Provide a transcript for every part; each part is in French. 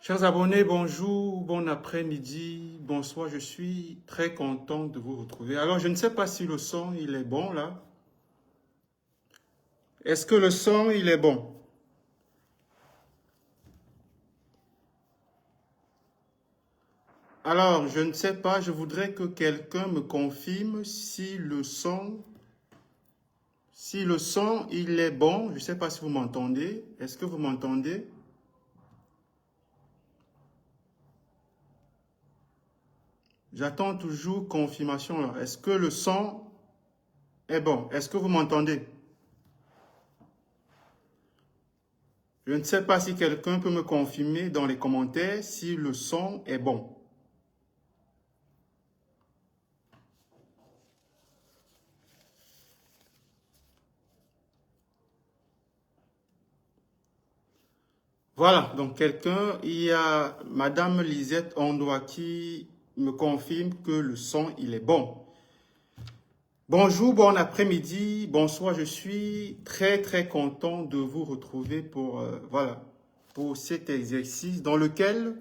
Chers abonnés, bonjour, bon après-midi, bonsoir, je suis très content de vous retrouver. Alors, je ne sais pas si le son, il est bon là. Est-ce que le son, il est bon? Alors, je ne sais pas, je voudrais que quelqu'un me confirme si le son, il est bon. Je ne sais pas si vous m'entendez. Est-ce que vous m'entendez? J'attends toujours confirmation là. Est-ce que le son est bon? Est-ce que vous m'entendez? Je ne sais pas si quelqu'un peut me confirmer dans les commentaires si le son est bon. Voilà, donc il y a Madame Lisette Ondoa qui me confirme que le son, il est bon. Bonjour, bon après-midi, bonsoir, je suis très content de vous retrouver pour cet exercice dans lequel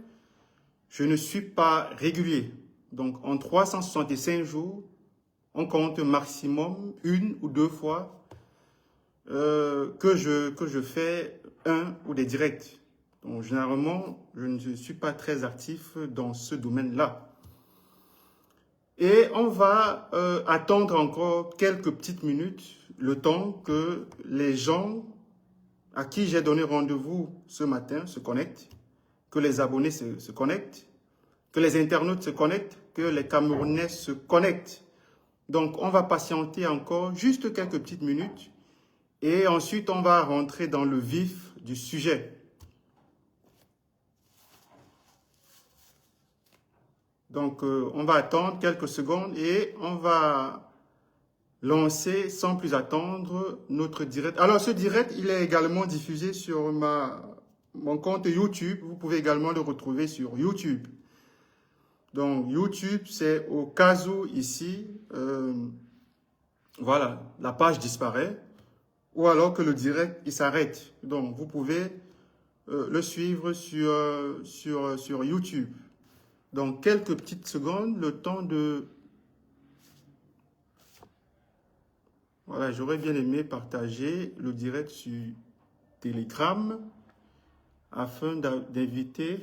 je ne suis pas régulier. Donc en 365 jours, on compte maximum une ou deux fois que je fais un ou des directs. Donc, généralement, je ne suis pas très actif dans ce domaine-là. Et on va attendre encore quelques petites minutes, le temps que les gens à qui j'ai donné rendez-vous ce matin se connectent, que les abonnés se connectent, que les internautes se connectent, que les Camerounais se connectent. Donc, on va patienter encore juste quelques petites minutes et ensuite, on va rentrer dans le vif du sujet. Donc, on va attendre quelques secondes et on va lancer sans plus attendre notre direct. Alors, ce direct, il est également diffusé sur mon compte YouTube. Vous pouvez également le retrouver sur YouTube. Donc, YouTube, c'est au cas où ici, voilà, la page disparaît ou alors que le direct, il s'arrête. Donc, vous pouvez le suivre sur YouTube. Dans quelques petites secondes, le temps de... Voilà, j'aurais bien aimé partager le direct sur Telegram afin d'inviter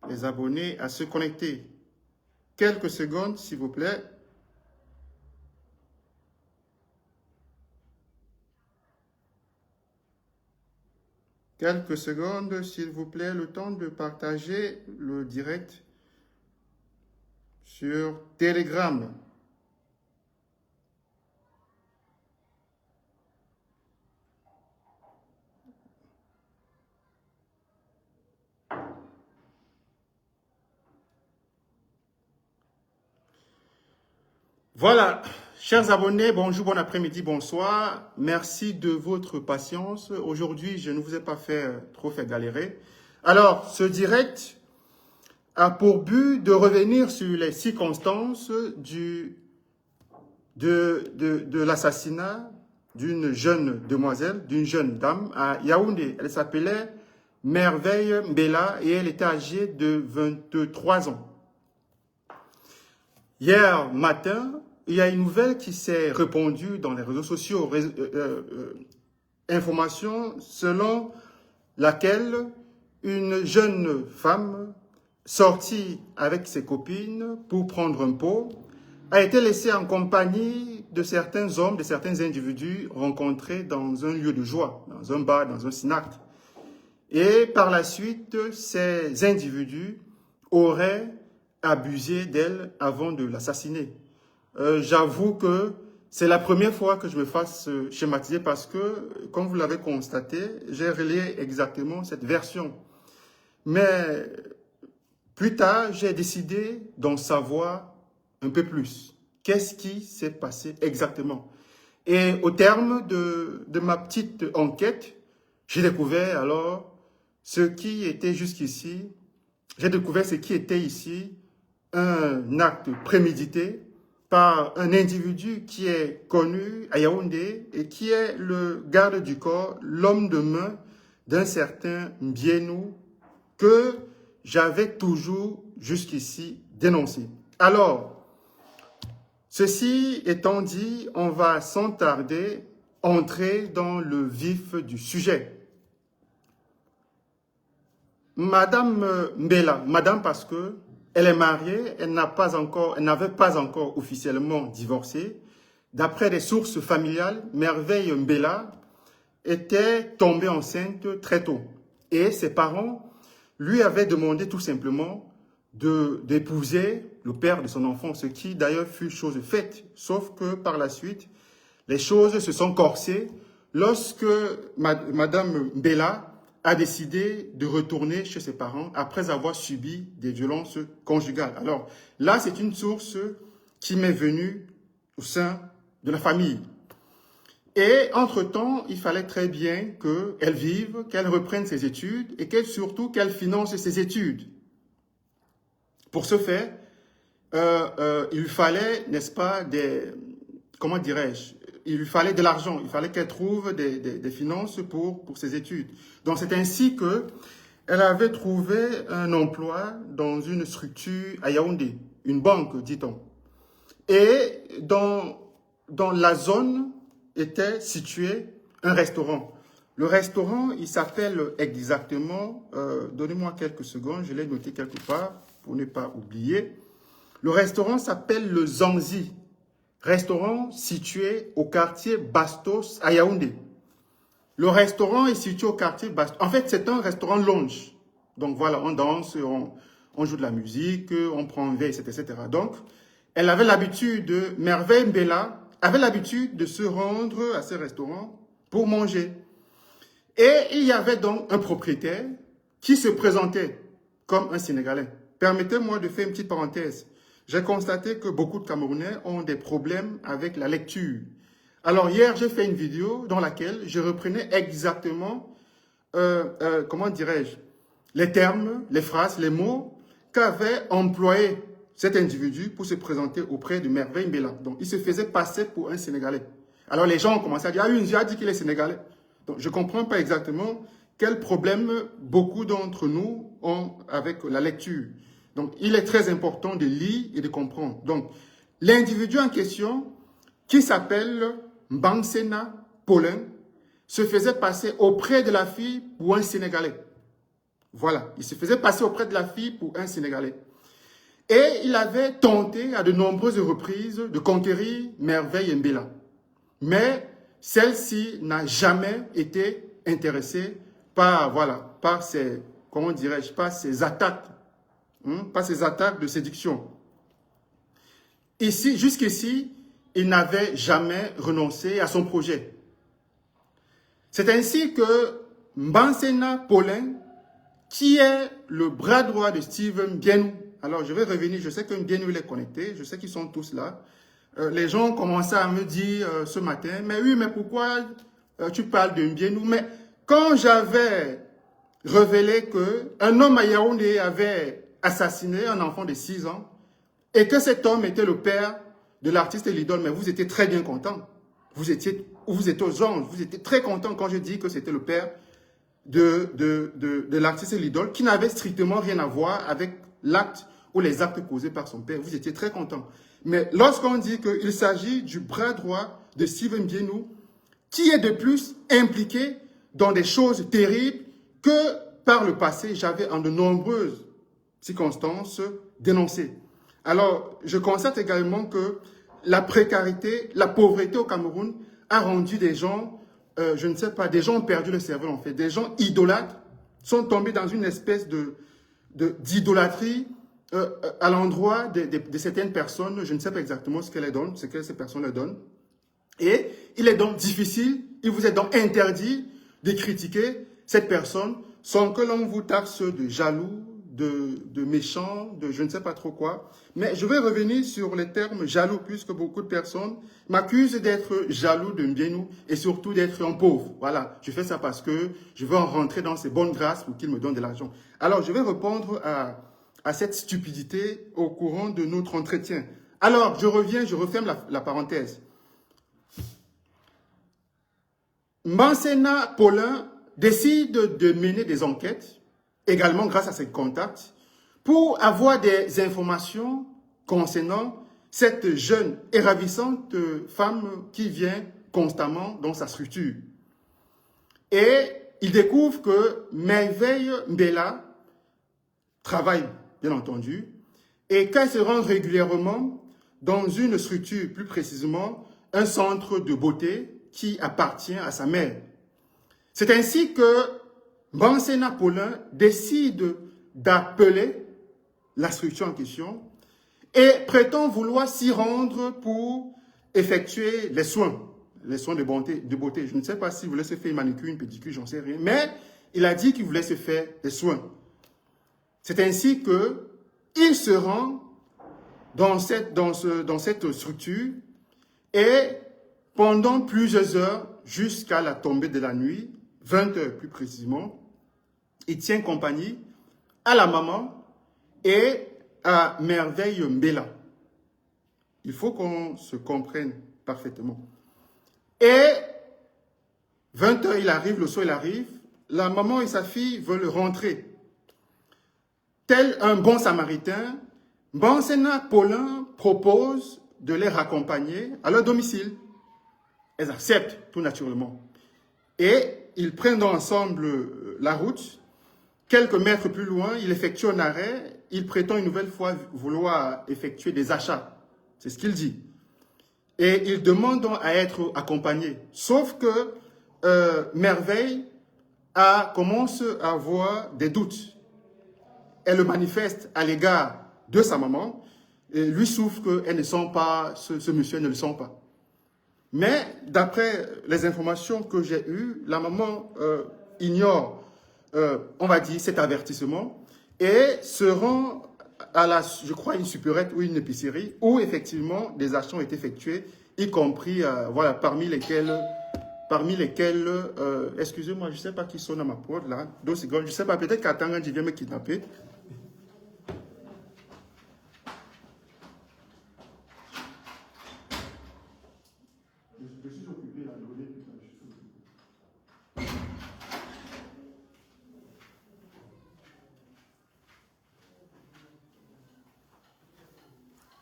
les abonnés à se connecter. Quelques secondes, s'il vous plaît. Quelques secondes, s'il vous plaît, le temps de partager le direct sur Telegram. Voilà, chers abonnés, bonjour, bon après-midi, bonsoir. Merci de votre patience. Aujourd'hui, je ne vous ai pas trop fait galérer. Alors, ce direct a pour but de revenir sur les circonstances de l'assassinat d'une jeune demoiselle, d'une jeune dame à Yaoundé. Elle s'appelait Merveille Mbela et elle était âgée de 23 ans. Hier matin, il y a une nouvelle qui s'est répandue dans les réseaux sociaux, information selon laquelle une jeune femme sortie avec ses copines pour prendre un pot a été laissée en compagnie de certains hommes, de certains individus rencontrés dans un lieu de joie, dans un bar, dans un snack. Et par la suite, ces individus auraient abusé d'elle avant de l'assassiner. J'avoue que c'est la première fois que je me fasse schématiser parce que, comme vous l'avez constaté, j'ai relayé exactement cette version. Mais plus tard, j'ai décidé d'en savoir un peu plus. Qu'est-ce qui s'est passé exactement? Et au terme de ma petite enquête, j'ai découvert alors ce qui était jusqu'ici, j'ai découvert ce qui était ici un acte prémédité par un individu qui est connu à Yaoundé et qui est le garde du corps, l'homme de main d'un certain Mbienou que j'avais toujours jusqu'ici dénoncé. Alors, ceci étant dit, on va sans tarder entrer dans le vif du sujet. Madame Mbela, madame parce que elle est mariée, elle n'avait pas encore officiellement divorcé. D'après des sources familiales, Merveille Mbela était tombée enceinte très tôt. Et ses parents lui avaient demandé tout simplement d'épouser le père de son enfant, ce qui d'ailleurs fut chose faite. Sauf que par la suite, les choses se sont corsées lorsque Madame Mbela a décidé de retourner chez ses parents après avoir subi des violences conjugales. Alors là, c'est une source qui m'est venue au sein de la famille. Et entre-temps, il fallait très bien qu'elle vive, qu'elle reprenne ses études et surtout qu'elle finance ses études. Pour ce faire, il lui fallait, n'est-ce pas, comment dirais-je, il lui fallait de l'argent, il fallait qu'elle trouve des finances pour ses études. Donc c'est ainsi qu'elle avait trouvé un emploi dans une structure à Yaoundé, une banque, dit-on. Et dans la zone était situé un restaurant. Le restaurant, il s'appelle exactement, donnez-moi quelques secondes, je l'ai noté quelque part pour ne pas oublier. Le restaurant s'appelle le Zanzi. Restaurant situé au quartier Bastos à Yaoundé. Le restaurant est situé au quartier Bastos. En fait, c'est un restaurant lounge. Donc voilà, on danse, on joue de la musique, on prend un verre, etc. Donc, elle avait l'habitude, Merveille Mbela avait l'habitude de se rendre à ce restaurant pour manger. Et il y avait donc un propriétaire qui se présentait comme un Sénégalais. Permettez-moi de faire une petite parenthèse. J'ai constaté que beaucoup de Camerounais ont des problèmes avec la lecture. Alors hier, j'ai fait une vidéo dans laquelle je reprenais exactement, comment dirais-je, les termes, les phrases, les mots qu'avait employé cet individu pour se présenter auprès de Merveille Mbela. Donc, il se faisait passer pour un Sénégalais. Alors, les gens ont commencé à dire, ah oui, il a dit qu'il est Sénégalais. Donc, je ne comprends pas exactement quel problème beaucoup d'entre nous ont avec la lecture. Donc, il est très important de lire et de comprendre. Donc, l'individu en question, qui s'appelle Mbansena Paulin, se faisait passer auprès de la fille pour un Sénégalais. Voilà, il se faisait passer auprès de la fille pour un Sénégalais. Et il avait tenté à de nombreuses reprises de conquérir Merveille Mbela. Mais celle-ci n'a jamais été intéressée par, voilà, par ces, comment dirais-je, par ces attaques, par ces attaques de séduction. Ici, jusqu'ici, il n'avait jamais renoncé à son projet. C'est ainsi que Mbansena Paulin, qui est le bras droit de Steven Mbienou. Alors, je vais revenir, je sais que Mbienou est connecté, je sais qu'ils sont tous là. Les gens ont commencé à me dire ce matin, mais oui, mais pourquoi tu parles de Mbienou? Mais quand j'avais révélé qu'un homme à Yaoundé avait assassiné un enfant de 6 ans, et que cet homme était le père de l'artiste et l'idole, mais vous étiez très bien content. Vous étiez aux anges, vous étiez très content quand je dis que c'était le père de l'artiste et l'idole, qui n'avait strictement rien à voir avec l'acte ou les actes causés par son père. Vous étiez très content. Mais lorsqu'on dit qu'il s'agit du bras droit de Steven Mbienou, qui est de plus impliqué dans des choses terribles que par le passé, j'avais en de nombreuses circonstances dénoncées. Alors, je constate également que la précarité, la pauvreté au Cameroun a rendu des gens, je ne sais pas, des gens ont perdu le cerveau en fait. Des gens idolâtres sont tombés dans une espèce d'idolâtrie à l'endroit de certaines personnes. Je ne sais pas exactement ce qu'elles donnent, ce que ces personnes leur donnent. Et il est donc difficile, il vous est donc interdit de critiquer cette personne sans que l'on vous taxe de jaloux, de méchant, de je ne sais pas trop quoi. Mais je vais revenir sur les termes jaloux, puisque beaucoup de personnes m'accusent d'être jaloux de Mbienou et surtout d'être un pauvre. Voilà, je fais ça parce que je veux en rentrer dans ses bonnes grâces pour qu'il me donne de l'argent. Alors, je vais répondre à cette stupidité au courant de notre entretien. Alors, je reviens, je referme la parenthèse. Mbansena Paulin décide de mener des enquêtes, également grâce à ses contacts, pour avoir des informations concernant cette jeune et ravissante femme qui vient constamment dans sa structure. Et il découvre que Merveille Mbela travaille, bien entendu, et qu'elle se rend régulièrement dans une structure, plus précisément un centre de beauté qui appartient à sa mère. C'est ainsi que Mbansena Paulin décide d'appeler la structure en question et prétend vouloir s'y rendre pour effectuer les soins de beauté. Je ne sais pas s'il voulait se faire une manicure, une pédicure, j'en sais rien, mais il a dit qu'il voulait se faire des soins. C'est ainsi qu'il se rend dans cette structure et pendant plusieurs heures, jusqu'à la tombée de la nuit, 20 heures plus précisément, il tient compagnie à la maman et à Merveille Mbela. Il faut qu'on se comprenne parfaitement. Et 20 heures, il arrive, le soir il arrive, la maman et sa fille veulent rentrer. Tel un bon samaritain, Mbansena Paulin propose de les raccompagner à leur domicile. Elles acceptent tout naturellement. Et ils prennent ensemble la route. Quelques mètres plus loin, il effectue un arrêt. Il prétend une nouvelle fois vouloir effectuer des achats. C'est ce qu'il dit. Et il demande donc à être accompagné. Sauf que Merveille commence à avoir des doutes. Elle le manifeste à l'égard de sa maman. Et lui souffre qu'elle ne sent pas, ce monsieur ne le sent pas. Mais d'après les informations que j'ai eues, la maman ignore, on va dire, cet avertissement et se rend à je crois, une supérette ou une épicerie où effectivement des achats ont été effectués, y compris, voilà, parmi lesquels, excusez-moi, je ne sais pas qui sonne à ma porte là, 2 secondes, je ne sais pas, peut-être qu'Atanga vient me kidnapper. Je suis occupé là,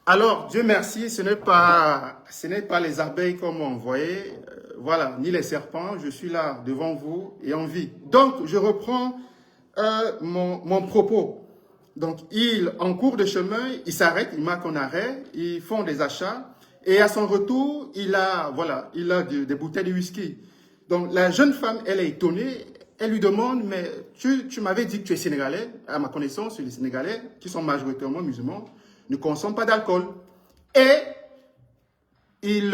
alors, Dieu merci, ce n'est pas les abeilles comme on voyait, voilà, ni les serpents, je suis là devant vous et en vie. Donc, je reprends mon propos. Donc, en cours de chemin, ils s'arrêtent, ils marquent un arrêt, ils font des achats, et à son retour, il a des bouteilles de whisky. Donc, la jeune femme, elle est étonnée, elle lui demande, mais tu m'avais dit que tu es sénégalais, à ma connaissance, les Sénégalais, qui sont majoritairement musulmans, ne consomment pas d'alcool. Et il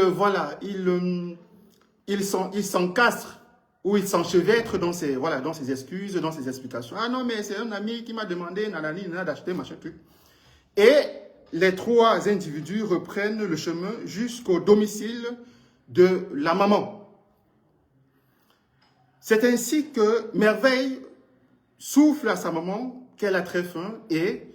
s'encastre ou il s'enchevêtre dans ses excuses, dans ses explications. Ah non, mais c'est un ami qui m'a demandé d'acheter machin truc. Et les 3 individus reprennent le chemin jusqu'au domicile de la maman. C'est ainsi que Merveille souffle à sa maman qu'elle a très faim et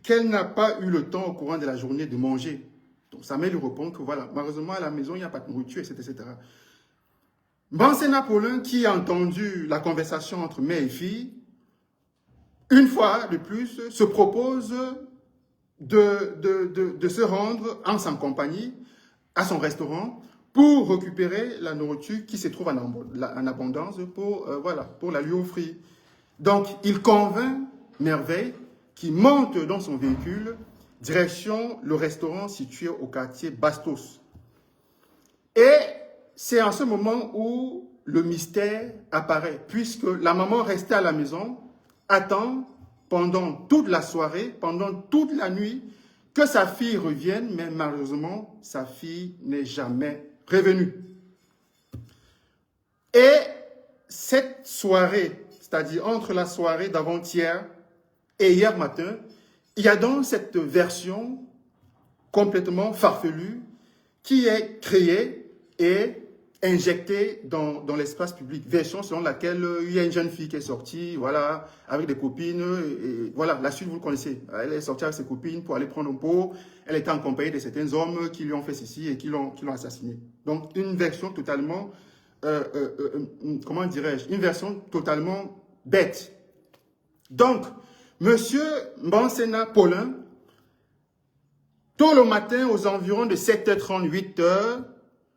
qu'elle n'a pas eu le temps au courant de la journée de manger. Donc sa mère lui répond que voilà, malheureusement à la maison, il n'y a pas de nourriture, etc. Mbansena Paulin, qui a entendu la conversation entre mère et fille, une fois de plus, se propose de se rendre en sa compagnie à son restaurant pour récupérer la nourriture qui se trouve en abondance pour la lui offrir. Donc, il convainc Merveille qui monte dans son véhicule, direction le restaurant situé au quartier Bastos. Et c'est en ce moment où le mystère apparaît, puisque la maman restée à la maison attend pendant toute la soirée, pendant toute la nuit, que sa fille revienne, mais malheureusement, sa fille n'est jamais revenue. Et cette soirée, c'est-à-dire entre la soirée d'avant-hier et hier matin, il y a donc cette version complètement farfelue qui est créée et injectée dans l'espace public. Version selon laquelle il y a une jeune fille qui est sortie, voilà, avec des copines, et voilà, la suite vous le connaissez. Elle est sortie avec ses copines pour aller prendre un pot, elle était en compagnie de certains hommes qui lui ont fait ceci et qui l'ont assassiné. Donc une version totalement comment dirais-je, une version totalement bête. Donc, Monsieur Mbansena Paulin, tôt le matin, aux environs de 7h30, 8h,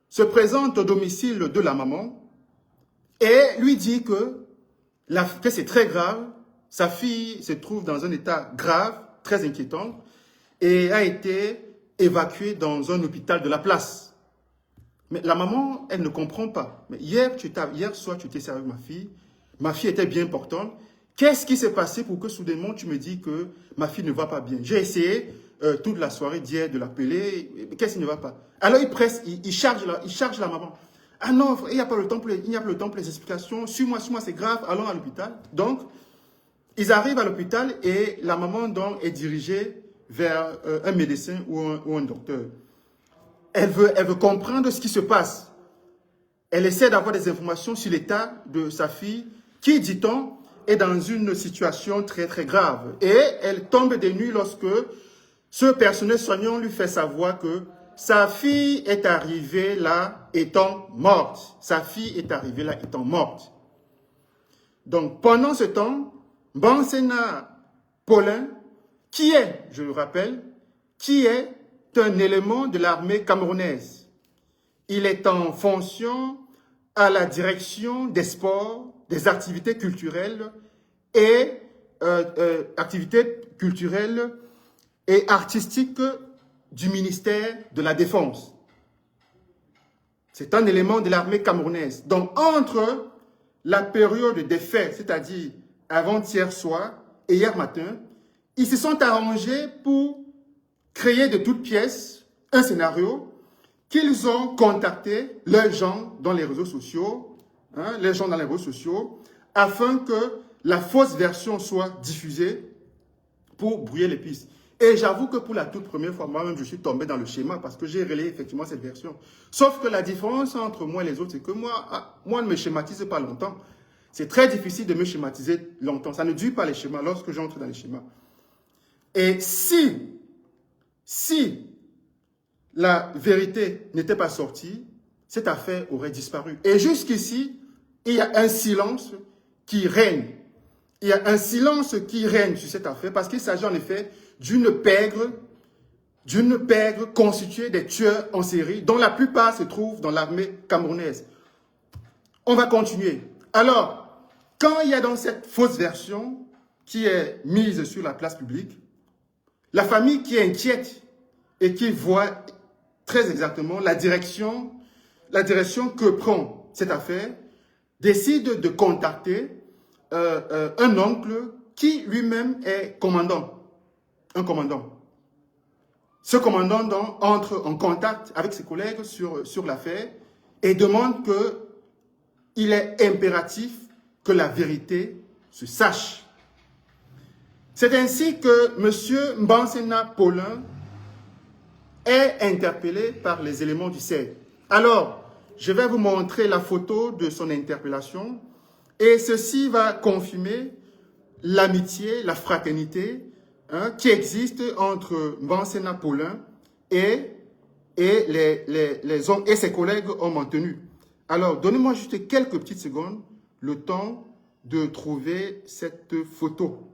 se présente au domicile de la maman et lui dit que c'est très grave, sa fille se trouve dans un état grave, très inquiétant, et a été évacuée dans un hôpital de la place. Mais la maman, elle ne comprend pas. Mais hier soir, tu étais avec ma fille était bien portante. Qu'est-ce qui s'est passé pour que soudainement tu me dis que ma fille ne va pas bien? J'ai essayé toute la soirée d'hier de l'appeler. Qu'est-ce qui ne va pas? Alors il presse, il charge la maman. Ah non, il n'y a pas le temps pour les explications. Suis-moi, c'est grave, allons à l'hôpital. Donc, ils arrivent à l'hôpital et la maman donc est dirigée vers un médecin ou un docteur. Elle veut comprendre ce qui se passe. Elle essaie d'avoir des informations sur l'état de sa fille qui, dit-on, est dans une situation très très grave. Et elle tombe des nues lorsque ce personnel soignant lui fait savoir que sa fille est arrivée là étant morte. Sa fille est arrivée là étant morte. Donc pendant ce temps, Mbansena Paulin, qui est, je le rappelle, qui est un élément de l'armée camerounaise. Il est en fonction à la direction des sports, des activités culturelles et artistiques du ministère de la Défense. C'est un élément de l'armée camerounaise. Donc, entre la période des faits, c'est-à-dire avant-hier soir et hier matin, ils se sont arrangés pour créer de toutes pièces un scénario qu'ils ont contacté les gens dans les réseaux sociaux, afin que la fausse version soit diffusée pour brouiller les pistes. Et j'avoue que pour la toute première fois, moi-même, je suis tombé dans le schéma parce que j'ai relayé effectivement cette version. Sauf que la différence entre moi et les autres, c'est que moi, ne me schématise pas longtemps. C'est très difficile de me schématiser longtemps. Ça ne dure pas les schémas lorsque j'entre dans les schémas. Et si la vérité n'était pas sortie, cette affaire aurait disparu. Et jusqu'ici, il y a un silence qui règne. Il y a un silence qui règne sur cette affaire parce qu'il s'agit en effet d'une pègre constituée des tueurs en série dont la plupart se trouvent dans l'armée camerounaise. On va continuer. Alors, quand il y a dans cette fausse version qui est mise sur la place publique, la famille qui est inquiète et qui voit très exactement la direction que prend cette affaire, décide de contacter un oncle qui lui-même est commandant. Un commandant. Ce commandant donc entre en contact avec ses collègues sur l'affaire et demande qu'il est impératif que la vérité se sache. C'est ainsi que M. Mbansena Paulin est interpellé par les éléments du CED. Alors, je vais vous montrer la photo de son interpellation et ceci va confirmer l'amitié, la fraternité qui existe entre Mbansena Paulin et ses collègues hommes en tenue. Alors, donnez-moi juste quelques petites secondes, le temps de trouver cette photo.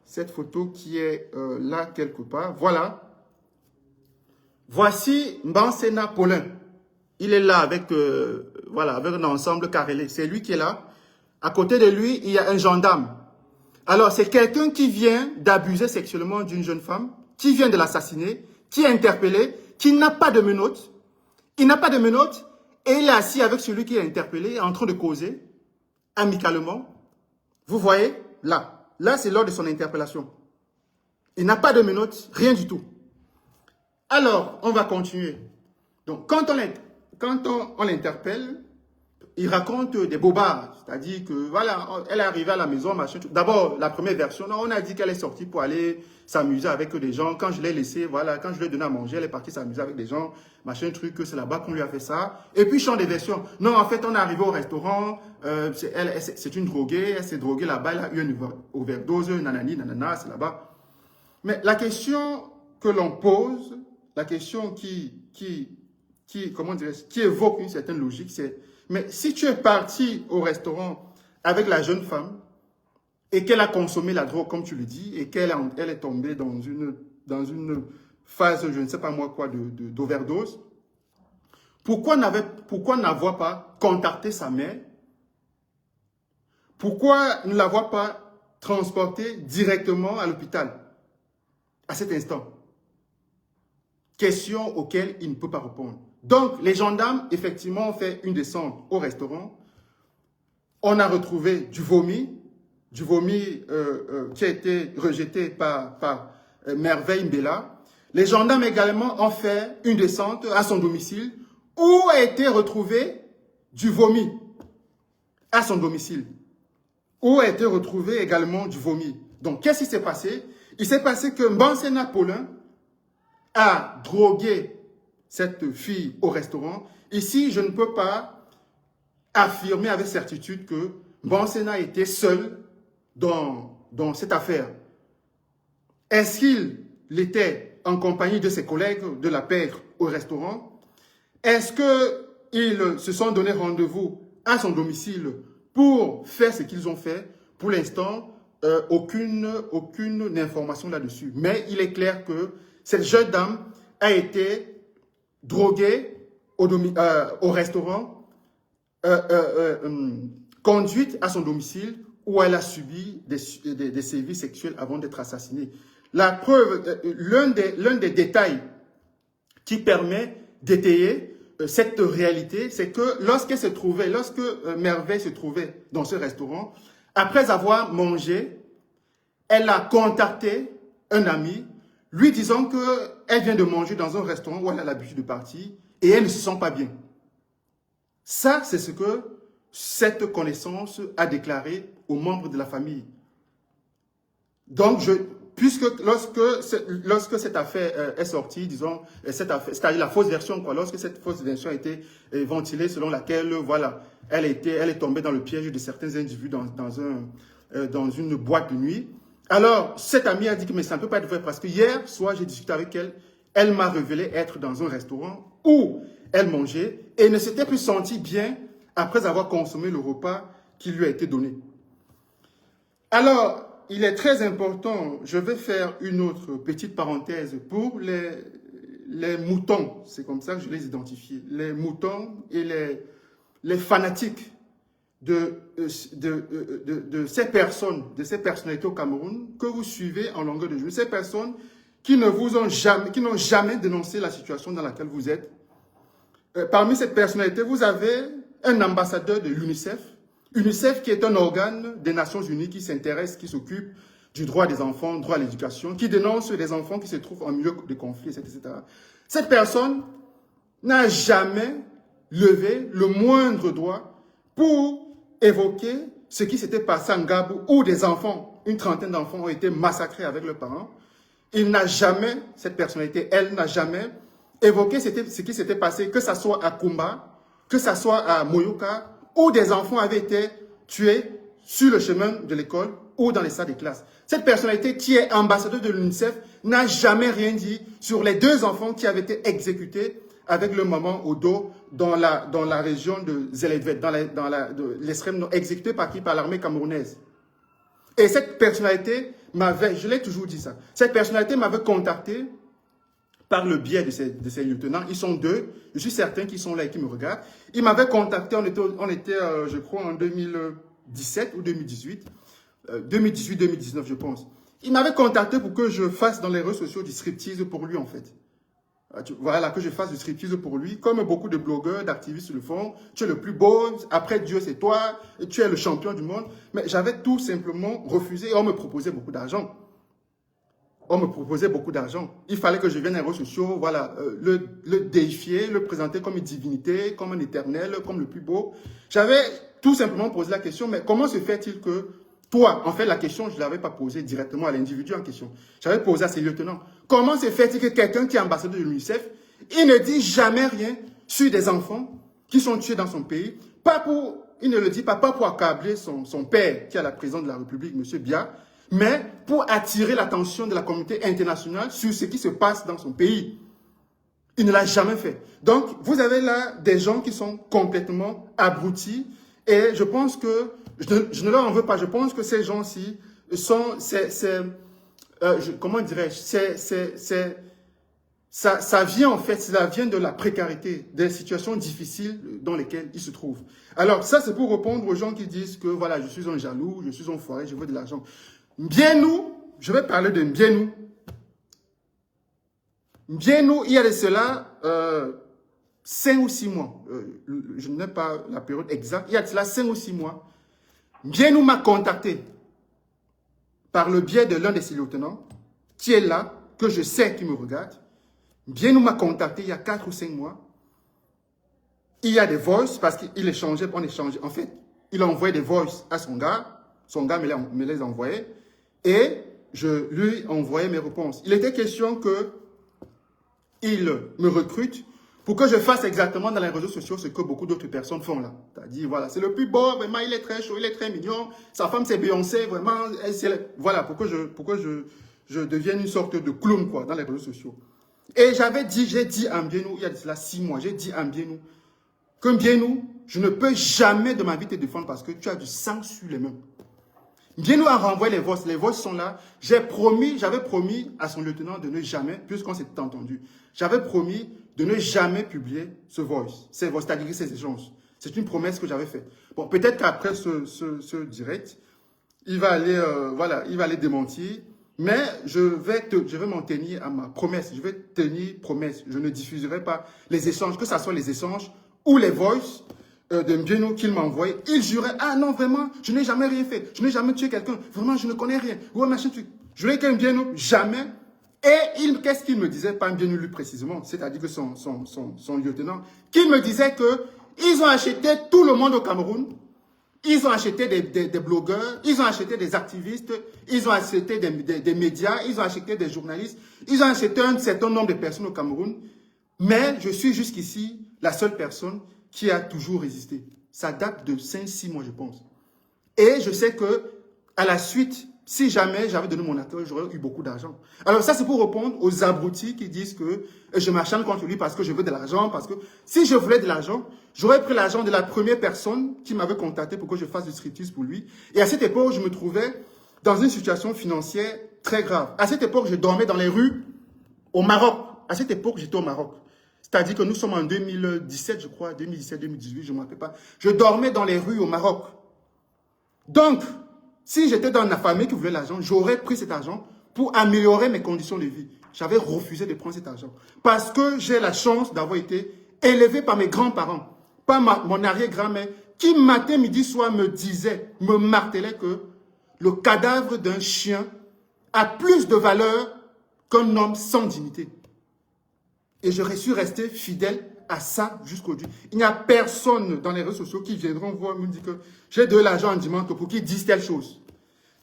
Cette photo qui est là quelque part. Voilà. Voici Mbansena Paulin. Il est là avec un ensemble carrelé. C'est lui qui est là. À côté de lui, il y a un gendarme. Alors, c'est quelqu'un qui vient d'abuser sexuellement d'une jeune femme, qui vient de l'assassiner, qui est interpellé, qui n'a pas de menottes. Il n'a pas de menottes et il est assis avec celui qui est interpellé, en train de causer, amicalement. Vous voyez, là. Là, c'est lors de son interpellation. Il n'a pas de menottes, rien du tout. Alors, on va continuer. Donc, quand on l'interpelle, il raconte des bobards. C'est-à-dire que, voilà, elle est arrivée à la maison, machin. D'abord, la première version, on a dit qu'elle est sortie pour aller s'amuser avec des gens. Quand je l'ai laissée, voilà, quand je lui ai donné à manger, elle est partie s'amuser avec des gens, machin, truc, que c'est là-bas qu'on lui a fait ça. Et puis, change des versions. Non, en fait, on est arrivé au restaurant, c'est une droguée, elle s'est droguée là-bas, elle a eu une overdose, nanani, nanana, c'est là-bas. Mais la question que l'on pose, la question qui évoque une certaine logique, c'est Mais si tu es parti au restaurant avec la jeune femme et qu'elle a consommé la drogue, comme tu le dis, et qu'elle elle est tombée dans une phase, je ne sais pas moi quoi, d'overdose, pourquoi n'avoir pas contacté sa mère? Pourquoi ne l'avoir pas transportée directement à l'hôpital à cet instant? Question auxquelles il ne peut pas répondre. Donc, les gendarmes, effectivement, ont fait une descente au restaurant. On a retrouvé du vomi qui a été rejeté par Merveille Mbela. Les gendarmes également ont fait une descente à son domicile où a été retrouvé du vomi à son domicile. Où a été retrouvé également du vomi. Donc, qu'est-ce qui s'est passé? Il s'est passé que Mbansena Paulin a drogué cette fille au restaurant. Ici, je ne peux pas affirmer avec certitude que Mbansena était seul dans cette affaire. Est-ce qu'il était en compagnie de ses collègues de la paire au restaurant? Est-ce qu'ils se sont donné rendez-vous à son domicile pour faire ce qu'ils ont fait? Pour l'instant, aucune information là-dessus. Mais il est clair que cette jeune dame a été droguée au restaurant, conduite à son domicile où elle a subi des sévices sexuels avant d'être assassinée. La preuve, l'un des détails qui permet d'étayer cette réalité, c'est que lorsque Merveille se trouvait dans ce restaurant, après avoir mangé, elle a contacté un ami, lui disant qu'elle vient de manger dans un restaurant où elle a l'habitude de partir et elle ne se sent pas bien. Ça, c'est ce que cette connaissance a déclaré aux membres de la famille. Donc, lorsque cette affaire est sortie, disons, c'est-à-dire la fausse version, lorsque cette fausse version a été ventilée selon laquelle, voilà, elle est tombée dans le piège de certains individus dans une boîte de nuit. Alors, cette amie a dit que mais ça ne peut pas être vrai parce que hier soir, j'ai discuté avec elle, elle m'a révélé être dans un restaurant où elle mangeait et ne s'était plus sentie bien après avoir consommé le repas qui lui a été donné. Alors, il est très important, je vais faire une autre petite parenthèse pour les moutons, c'est comme ça que je les identifie, les moutons et les fanatiques de ces personnes, de ces personnalités au Cameroun que vous suivez en longueur de journée, ces personnes qui n'ont jamais dénoncé la situation dans laquelle vous êtes. Parmi cette personnalité, vous avez un ambassadeur de l'UNICEF, UNICEF qui est un organe des Nations Unies qui s'intéresse, qui s'occupe du droit des enfants, droit à l'éducation, qui dénonce les enfants qui se trouvent en milieu de conflit, etc. Cette personne n'a jamais levé le moindre doigt pour évoquer ce qui s'était passé en Gabou, où des enfants, une trentaine d'enfants ont été massacrés avec leurs parents. Il n'a jamais, cette personnalité, elle n'a jamais évoqué ce qui s'était passé, que ce soit à Kumba, que ce soit à Moyoka, où des enfants avaient été tués sur le chemin de l'école ou dans les salles de classe. Cette personnalité qui est ambassadeur de l'UNICEF n'a jamais rien dit sur les 2 enfants qui avaient été exécutés avec le maman au dos dans la région de Zeledvet, de l'extrême nord, exécutés par qui? Par l'armée camerounaise. Et cette personnalité je l'ai toujours dit ça, cette personnalité m'avait contacté par le biais de ces lieutenants. Ils sont 2, je suis certain qu'ils sont là et qu'ils me regardent. Ils m'avaient contacté, on était je crois, en 2017 ou 2018, 2018-2019, je pense. Ils m'avaient contacté pour que je fasse dans les réseaux sociaux du striptease pour lui, en fait. Voilà, que je fasse du striptease pour lui, comme beaucoup de blogueurs, d'activistes le font. Tu es le plus beau, après Dieu c'est toi, et tu es le champion du monde. Mais j'avais tout simplement refusé et on me proposait beaucoup d'argent. On me proposait beaucoup d'argent. Il fallait que je vienne à les réseaux sociaux, voilà, le déifier, le présenter comme une divinité, comme un éternel, comme le plus beau. J'avais tout simplement posé la question, mais comment se fait-il que toi, en fait, la question, je ne l'avais pas posée directement à l'individu en question. J'avais posé à ses lieutenants. Comment se fait-il que quelqu'un qui est ambassadeur de l'UNICEF, il ne dit jamais rien sur des enfants qui sont tués dans son pays, il ne le dit pas pour accabler son père, qui est à la présidence de la République, M. Biya, mais pour attirer l'attention de la communauté internationale sur ce qui se passe dans son pays. Il ne l'a jamais fait. Donc, vous avez là des gens qui sont complètement abrutis et je pense que, je ne leur en veux pas, je pense que ces gens-ci sont, comment dirais-je, ça vient en fait, ça vient de la précarité, des situations difficiles dans lesquelles ils se trouvent. Alors ça, c'est pour répondre aux gens qui disent que voilà, je suis un jaloux, je suis un foiré, je veux de l'argent. Bien nous, je vais parler de bien nous. Bien nous, il y a de cela 5 ou 6 mois, je n'ai pas la période exacte, il y a de cela 5 ou 6 mois, bien nous m'a contacté par le biais de l'un de ses lieutenants, qui est là, que je sais qui me regarde. Bien nous m'a contacté il y a 4 ou 5 mois. Il y a des voices, parce qu'il échangeait, on échangeait. En fait, il a envoyé des voices à son gars me les envoyait, et je lui envoyais mes réponses. Il était question que il me recrute pour que je fasse exactement dans les réseaux sociaux ce que beaucoup d'autres personnes font là. C'est-à-dire, voilà, c'est le plus beau, vraiment, il est très chaud, il est très mignon, sa femme c'est Beyoncé, vraiment, voilà, pour que je devienne une sorte de clown, quoi, dans les réseaux sociaux. Et j'ai dit à Mbienou, il y a de cela 6 mois, j'ai dit à Mbienou, que Mbienou, je ne peux jamais de ma vie te défendre parce que tu as du sang sur les mains. Mbienou a renvoyé les voices sont là. J'avais promis à son lieutenant de ne jamais, puisqu'on s'était entendu, j'avais promis de ne jamais publier ces voices, c'est-à-dire ces échanges. C'est une promesse que j'avais faite. Bon, peut-être qu'après ce direct, il va aller, voilà, il va aller démentir, mais je vais m'en tenir à ma promesse. Je vais tenir promesse. Je ne diffuserai pas les échanges, que ce soit les échanges ou les voices de Mbienou qu'il m'a envoyé. Il jurait, ah non, vraiment, je n'ai jamais rien fait. Je n'ai jamais tué quelqu'un. Vraiment, je ne connais rien. Ouais, machin, je l'ai qu'un Mbienou, jamais. Et qu'est-ce qu'il me disait, pas Mbienou lui précisément, c'est-à-dire que son lieutenant, qu'il me disait que ils ont acheté tout le monde au Cameroun. Ils ont acheté des blogueurs, ils ont acheté des activistes, ils ont acheté des médias, ils ont acheté des journalistes, ils ont acheté un certain nombre de personnes au Cameroun. Mais je suis jusqu'ici la seule personne qui a toujours résisté. Ça date de 5-6 mois, je pense. Et je sais que à la suite, si jamais j'avais donné mon accord, j'aurais eu beaucoup d'argent. Alors ça, c'est pour répondre aux abrutis qui disent que je m'acharne contre lui parce que je veux de l'argent. Parce que si je voulais de l'argent, j'aurais pris l'argent de la première personne qui m'avait contacté pour que je fasse du striptease pour lui. Et à cette époque, je me trouvais dans une situation financière très grave. À cette époque, je dormais dans les rues au Maroc. À cette époque, j'étais au Maroc. C'est-à-dire que nous sommes en 2017, je crois, 2017, 2018, je ne me rappelle pas. Je dormais dans les rues au Maroc. Donc, si j'étais dans la famille qui voulait l'argent, j'aurais pris cet argent pour améliorer mes conditions de vie. J'avais refusé de prendre cet argent. Parce que j'ai la chance d'avoir été élevé par mes grands-parents, par mon arrière-grand-mère, qui matin, midi, soir me martelait que le cadavre d'un chien a plus de valeur qu'un homme sans dignité. Et je suis resté fidèle à ça jusqu'au jour. Il n'y a personne dans les réseaux sociaux qui viendront voir et me dire que j'ai de l'argent en diamant pour qu'ils disent telle chose.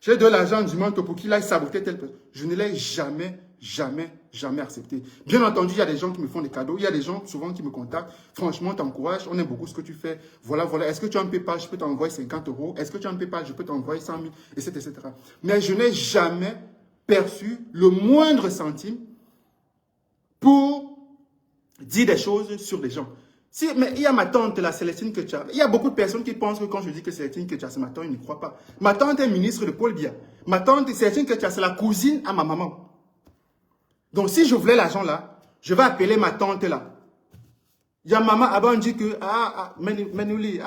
J'ai de l'argent en diamant pour qu'il aille saboter telle personne. Je ne l'ai jamais, jamais, jamais accepté. Bien entendu, il y a des gens qui me font des cadeaux. Il y a des gens souvent qui me contactent. Franchement, t'encourage. On aime beaucoup ce que tu fais. Voilà, voilà. Est-ce que tu as un PayPal? Je peux t'envoyer 50 €. Est-ce que tu as un PayPal? Je peux t'envoyer 100 000, etc., etc. Mais je n'ai jamais perçu le moindre centime pour dire des choses sur les gens. Mais il y a ma tante, la Célestine Ketcha. Il y a beaucoup de personnes qui pensent que quand je dis que Célestine Ketcha, c'est ma tante, ils ne croient pas. Ma tante est ministre de Paul Biya. Ma tante, Célestine Ketcha, c'est la cousine à ma maman. Donc, si je voulais l'argent là, je vais appeler ma tante là. Il y a maman, on dit que, Menouli,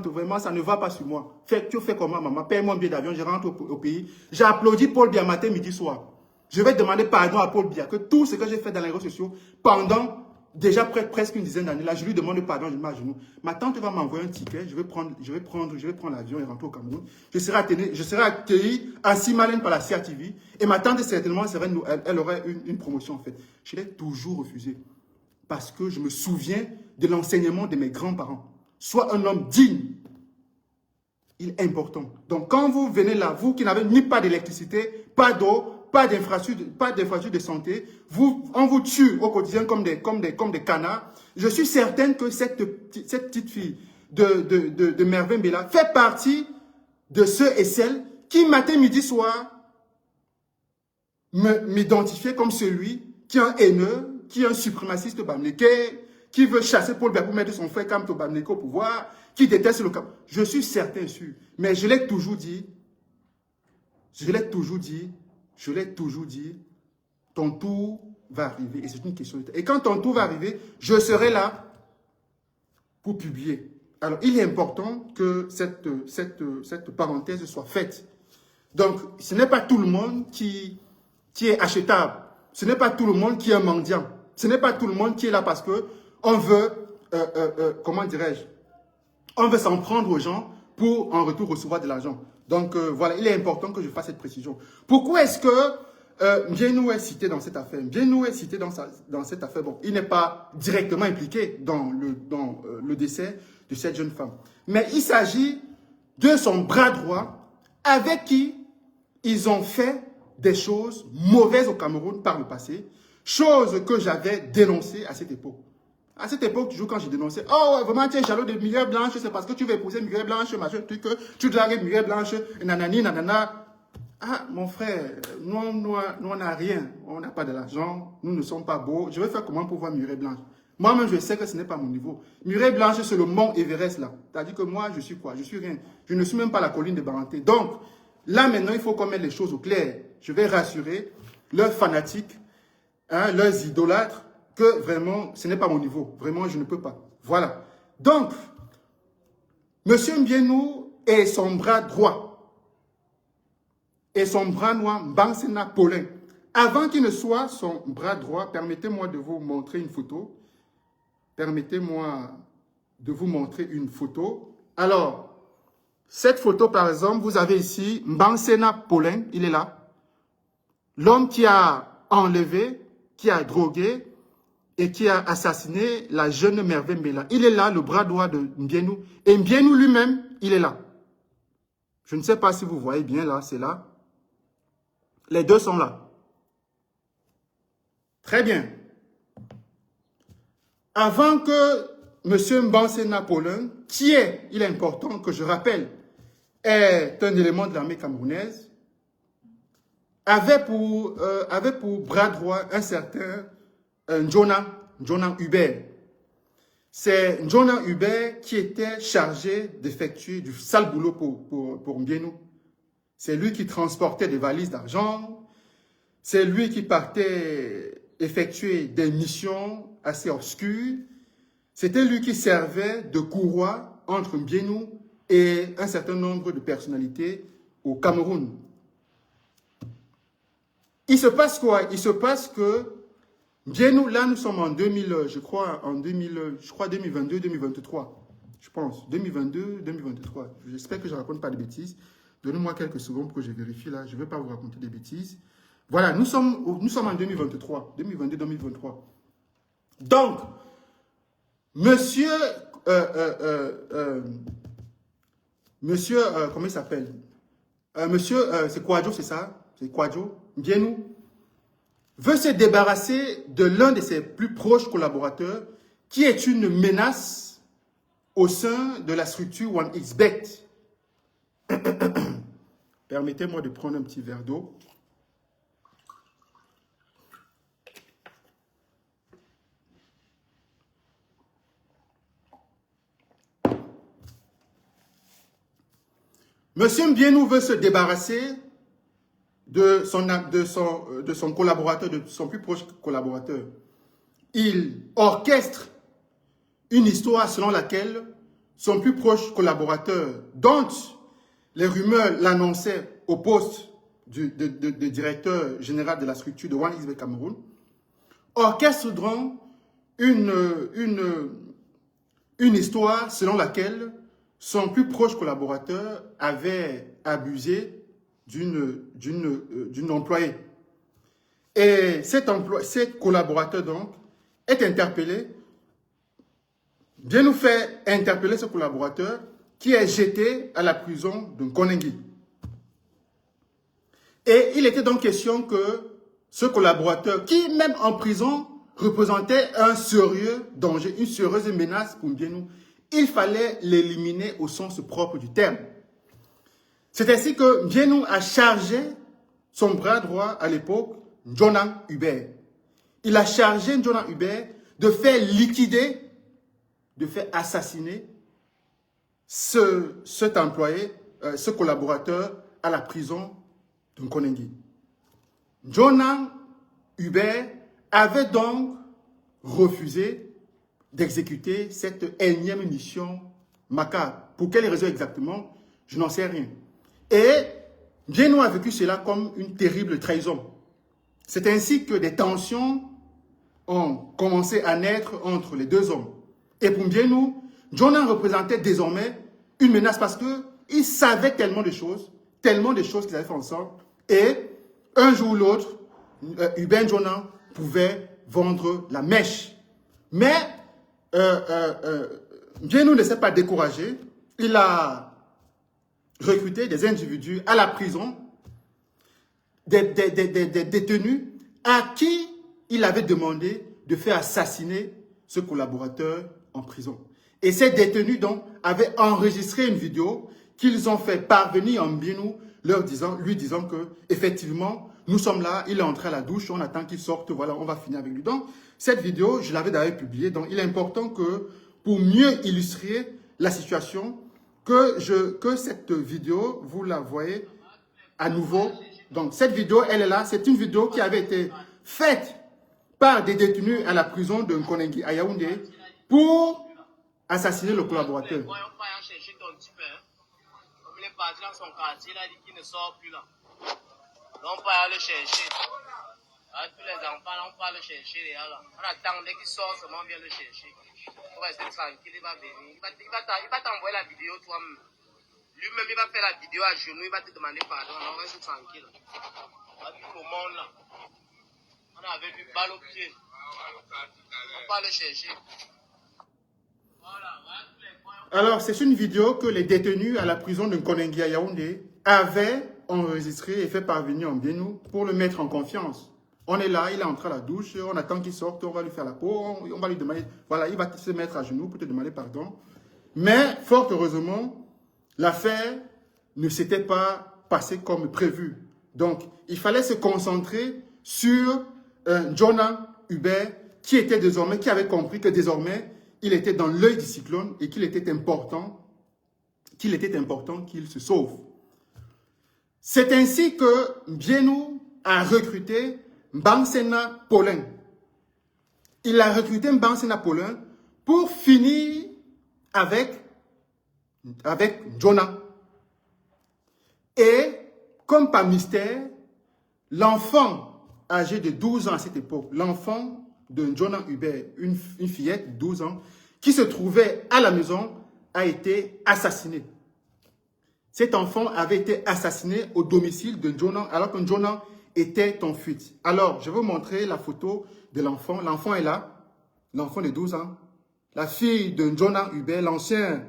vraiment, ça ne va pas sur moi. Tu fais comment, maman? Paye-moi un billet d'avion, je rentre au pays. J'ai applaudi Paul Biya matin, midi, soir. Je vais demander pardon à Paul Biya que tout ce que j'ai fait dans les réseaux sociaux pendant déjà presque une dizaine d'années, là, je lui demande pardon, je me mets à genoux. Ma tante va m'envoyer un ticket, je vais prendre l'avion et rentrer au Cameroun. Je serai accueilli à Simalène par la CRTV. Et ma tante, certainement, elle aurait une promotion, en fait. Je l'ai toujours refusé. Parce que je me souviens de l'enseignement de mes grands-parents. Sois un homme digne. Il est important. Donc, quand vous venez là, vous qui n'avez ni pas d'électricité, pas d'eau, pas d'infrastructure de santé, on vous tue au quotidien comme des canards. Je suis certaine que cette petite fille de Merveille Mbela fait partie de ceux et celles qui, matin, midi, soir, m'identifiaient comme celui qui est un haineux, qui est un suprémaciste bamléké, qui veut chasser Paul Biya pour mettre son frère Kamto Bamléké au pouvoir, qui déteste le Cameroun. Je suis certain, sûr. Mais je l'ai toujours dit, ton tour va arriver. Et c'est une question de temps. Et quand ton tour va arriver, je serai là pour publier. Alors, il est important que cette parenthèse soit faite. Donc, ce n'est pas tout le monde qui est achetable. Ce n'est pas tout le monde qui est un mendiant. Ce n'est pas tout le monde qui est là parce que on veut, comment dirais-je, on veut s'en prendre aux gens pour en retour recevoir de l'argent. Donc, voilà, il est important que je fasse cette précision. Pourquoi est-ce que Mbienou est cité dans cette affaire? Mbienou est cité dans cette affaire. Bon, il n'est pas directement impliqué dans le décès de cette jeune femme. Mais il s'agit de son bras droit avec qui ils ont fait des choses mauvaises au Cameroun par le passé, choses que j'avais dénoncées à cette époque. À cette époque, toujours quand j'ai dénoncé, oh, vraiment, tu es jaloux de Mireille Blanche, c'est parce que tu veux épouser Mireille Blanche, machin, truc, tu dragues Mireille Blanche, nanani, nanana. Ah, mon frère, nous on n'a rien, on n'a pas de l'argent, nous ne sommes pas beaux. Je vais faire comment pour voir Mireille Blanche? Moi-même, je sais que ce n'est pas mon niveau. Mireille Blanche, c'est le mont Everest, là. C'est-à-dire que moi, je suis quoi? Je suis rien. Je ne suis même pas la colline de Baranté. Donc, là, maintenant, il faut qu'on mette les choses au clair. Je vais rassurer leurs fanatiques, hein, leurs idolâtres, que vraiment, ce n'est pas mon niveau. Vraiment, je ne peux pas. Voilà. Donc, M. Mbienou et son bras droit et son bras noir, Mbansena Paulin. Avant qu'il ne soit son bras droit, permettez-moi de vous montrer une photo. Permettez-moi de vous montrer une photo. Alors, cette photo, par exemple, vous avez ici Mbansena Paulin, il est là. L'homme qui a enlevé, qui a drogué et qui a assassiné la jeune Merveille Mbela. Il est là, le bras droit de Mbienou. Et Mbienou lui-même, il est là. Je ne sais pas si vous voyez bien là, c'est là. Les deux sont là. Très bien. Avant que M. Mbansena Paulin, qui est, il est important que je rappelle, est un élément de l'armée camerounaise, avait pour bras droit un certain Njona Hubert. C'est Njona Hubert qui était chargé d'effectuer du sale boulot pour Mbienou. C'est lui qui transportait des valises d'argent. C'est lui qui partait effectuer des missions assez obscures. C'était lui qui servait de courroie entre Mbienou et un certain nombre de personnalités au Cameroun. Il se passe quoi? Il se passe que Mbienou, là nous sommes en 2000, je crois 2022, 2023. Je pense, 2022, 2023. J'espère que je ne raconte pas de bêtises. Donnez-moi quelques secondes pour que je vérifie là. Je ne vais pas vous raconter des bêtises. Voilà, nous sommes en 2023, 2022, 2023. Donc, monsieur, comment il s'appelle? Monsieur, c'est Kouadjo, c'est ça? C'est Kouadjo, Mbienou, veut se débarrasser de l'un de ses plus proches collaborateurs qui est une menace au sein de la structure OneXBet. Permettez-moi de prendre un petit verre d'eau. Monsieur Mbienou veut se débarrasser de son collaborateur, de son plus proche collaborateur. Il orchestre une histoire selon laquelle son plus proche collaborateur, dont les rumeurs l'annonçaient au poste de directeur général de la structure de OneXBet Cameroun, orchestre donc une histoire selon laquelle son plus proche collaborateur avait abusé d'une employée. Et cet collaborateur, donc, est interpellé, bien nous fait interpeller ce collaborateur qui est jeté à la prison de Konengi. Et il était donc question que ce collaborateur, qui même en prison, représentait un sérieux danger, une sérieuse menace pour Mbienou, il fallait l'éliminer au sens propre du terme. C'est ainsi que Mbienou a chargé son bras droit à l'époque, Njona Hubert. il a chargé Njona Hubert de faire liquider, de faire assassiner cet employé, ce collaborateur à la prison de Nkonengi. Njona Hubert avait donc refusé d'exécuter cette énième mission macabre. Pour quelle raison exactement? Je n'en sais rien. Et Mbienou a vécu cela comme une terrible trahison. C'est ainsi que des tensions ont commencé à naître entre les deux hommes. Et pour Mbienou, Njona représentait désormais une menace parce qu'il savait tellement de choses qu'il avait fait en sorte. Et un jour ou l'autre, Hubert Njona pouvait vendre la mèche. Mais Mbienou ne s'est pas découragé. Il a recruté des individus à la prison, des détenus à qui il avait demandé de faire assassiner ce collaborateur en prison. Et ces détenus donc avaient enregistré une vidéo qu'ils ont fait parvenir à Mbienou, lui disant que effectivement nous sommes là, il est entré à la douche, on attend qu'il sorte, voilà, on va finir avec lui. Donc cette vidéo, je l'avais d'ailleurs publiée, donc il est important que pour mieux illustrer la situation, que cette vidéo, vous la voyez à nouveau. Donc cette vidéo, elle est là, c'est une vidéo qui avait été faite par des détenus à la prison de Nkonengi à Yaoundé pour assassiner le collaborateur. On va le chercher. Tous les enfants, on va le chercher. On attendait qu'il sorte, seulement on vient le chercher. On va rester tranquille, il va venir. Il va t'envoyer la vidéo toi-même. Lui-même, il va faire la vidéo à genoux, il va te demander pardon. On va rester tranquille. On va vivre au monde là. On avait du balle au pied. On va le chercher. Alors, c'est une vidéo que les détenus à la prison de Nkonengi à Yaoundé avaient enregistré et fait parvenir en Mbienou pour le mettre en confiance. On est là, il est entré à la douche, on attend qu'il sorte, on va lui faire la peau, on va lui demander, voilà, il va se mettre à genoux pour te demander pardon. Mais, fort heureusement, l'affaire ne s'était pas passée comme prévu. Donc, il fallait se concentrer sur Njona Hubert, qui avait compris que désormais, il était dans l'œil du cyclone et qu'il était important qu'il se sauve. C'est ainsi que Mbienou a recruté Mbansena Paulin. Il a recruté Mbansena Paulin pour finir avec Njona. Et, comme par mystère, l'enfant âgé de 12 ans à cette époque, l'enfant de Njona Hubert, une fillette de 12 ans, qui se trouvait à la maison, a été assassiné. Cet enfant avait été assassiné au domicile de Njona, alors que Njona était en fuite. Alors, je vais vous montrer la photo de l'enfant. L'enfant est là, l'enfant de 12 ans. La fille de Njona Hubert, l'ancien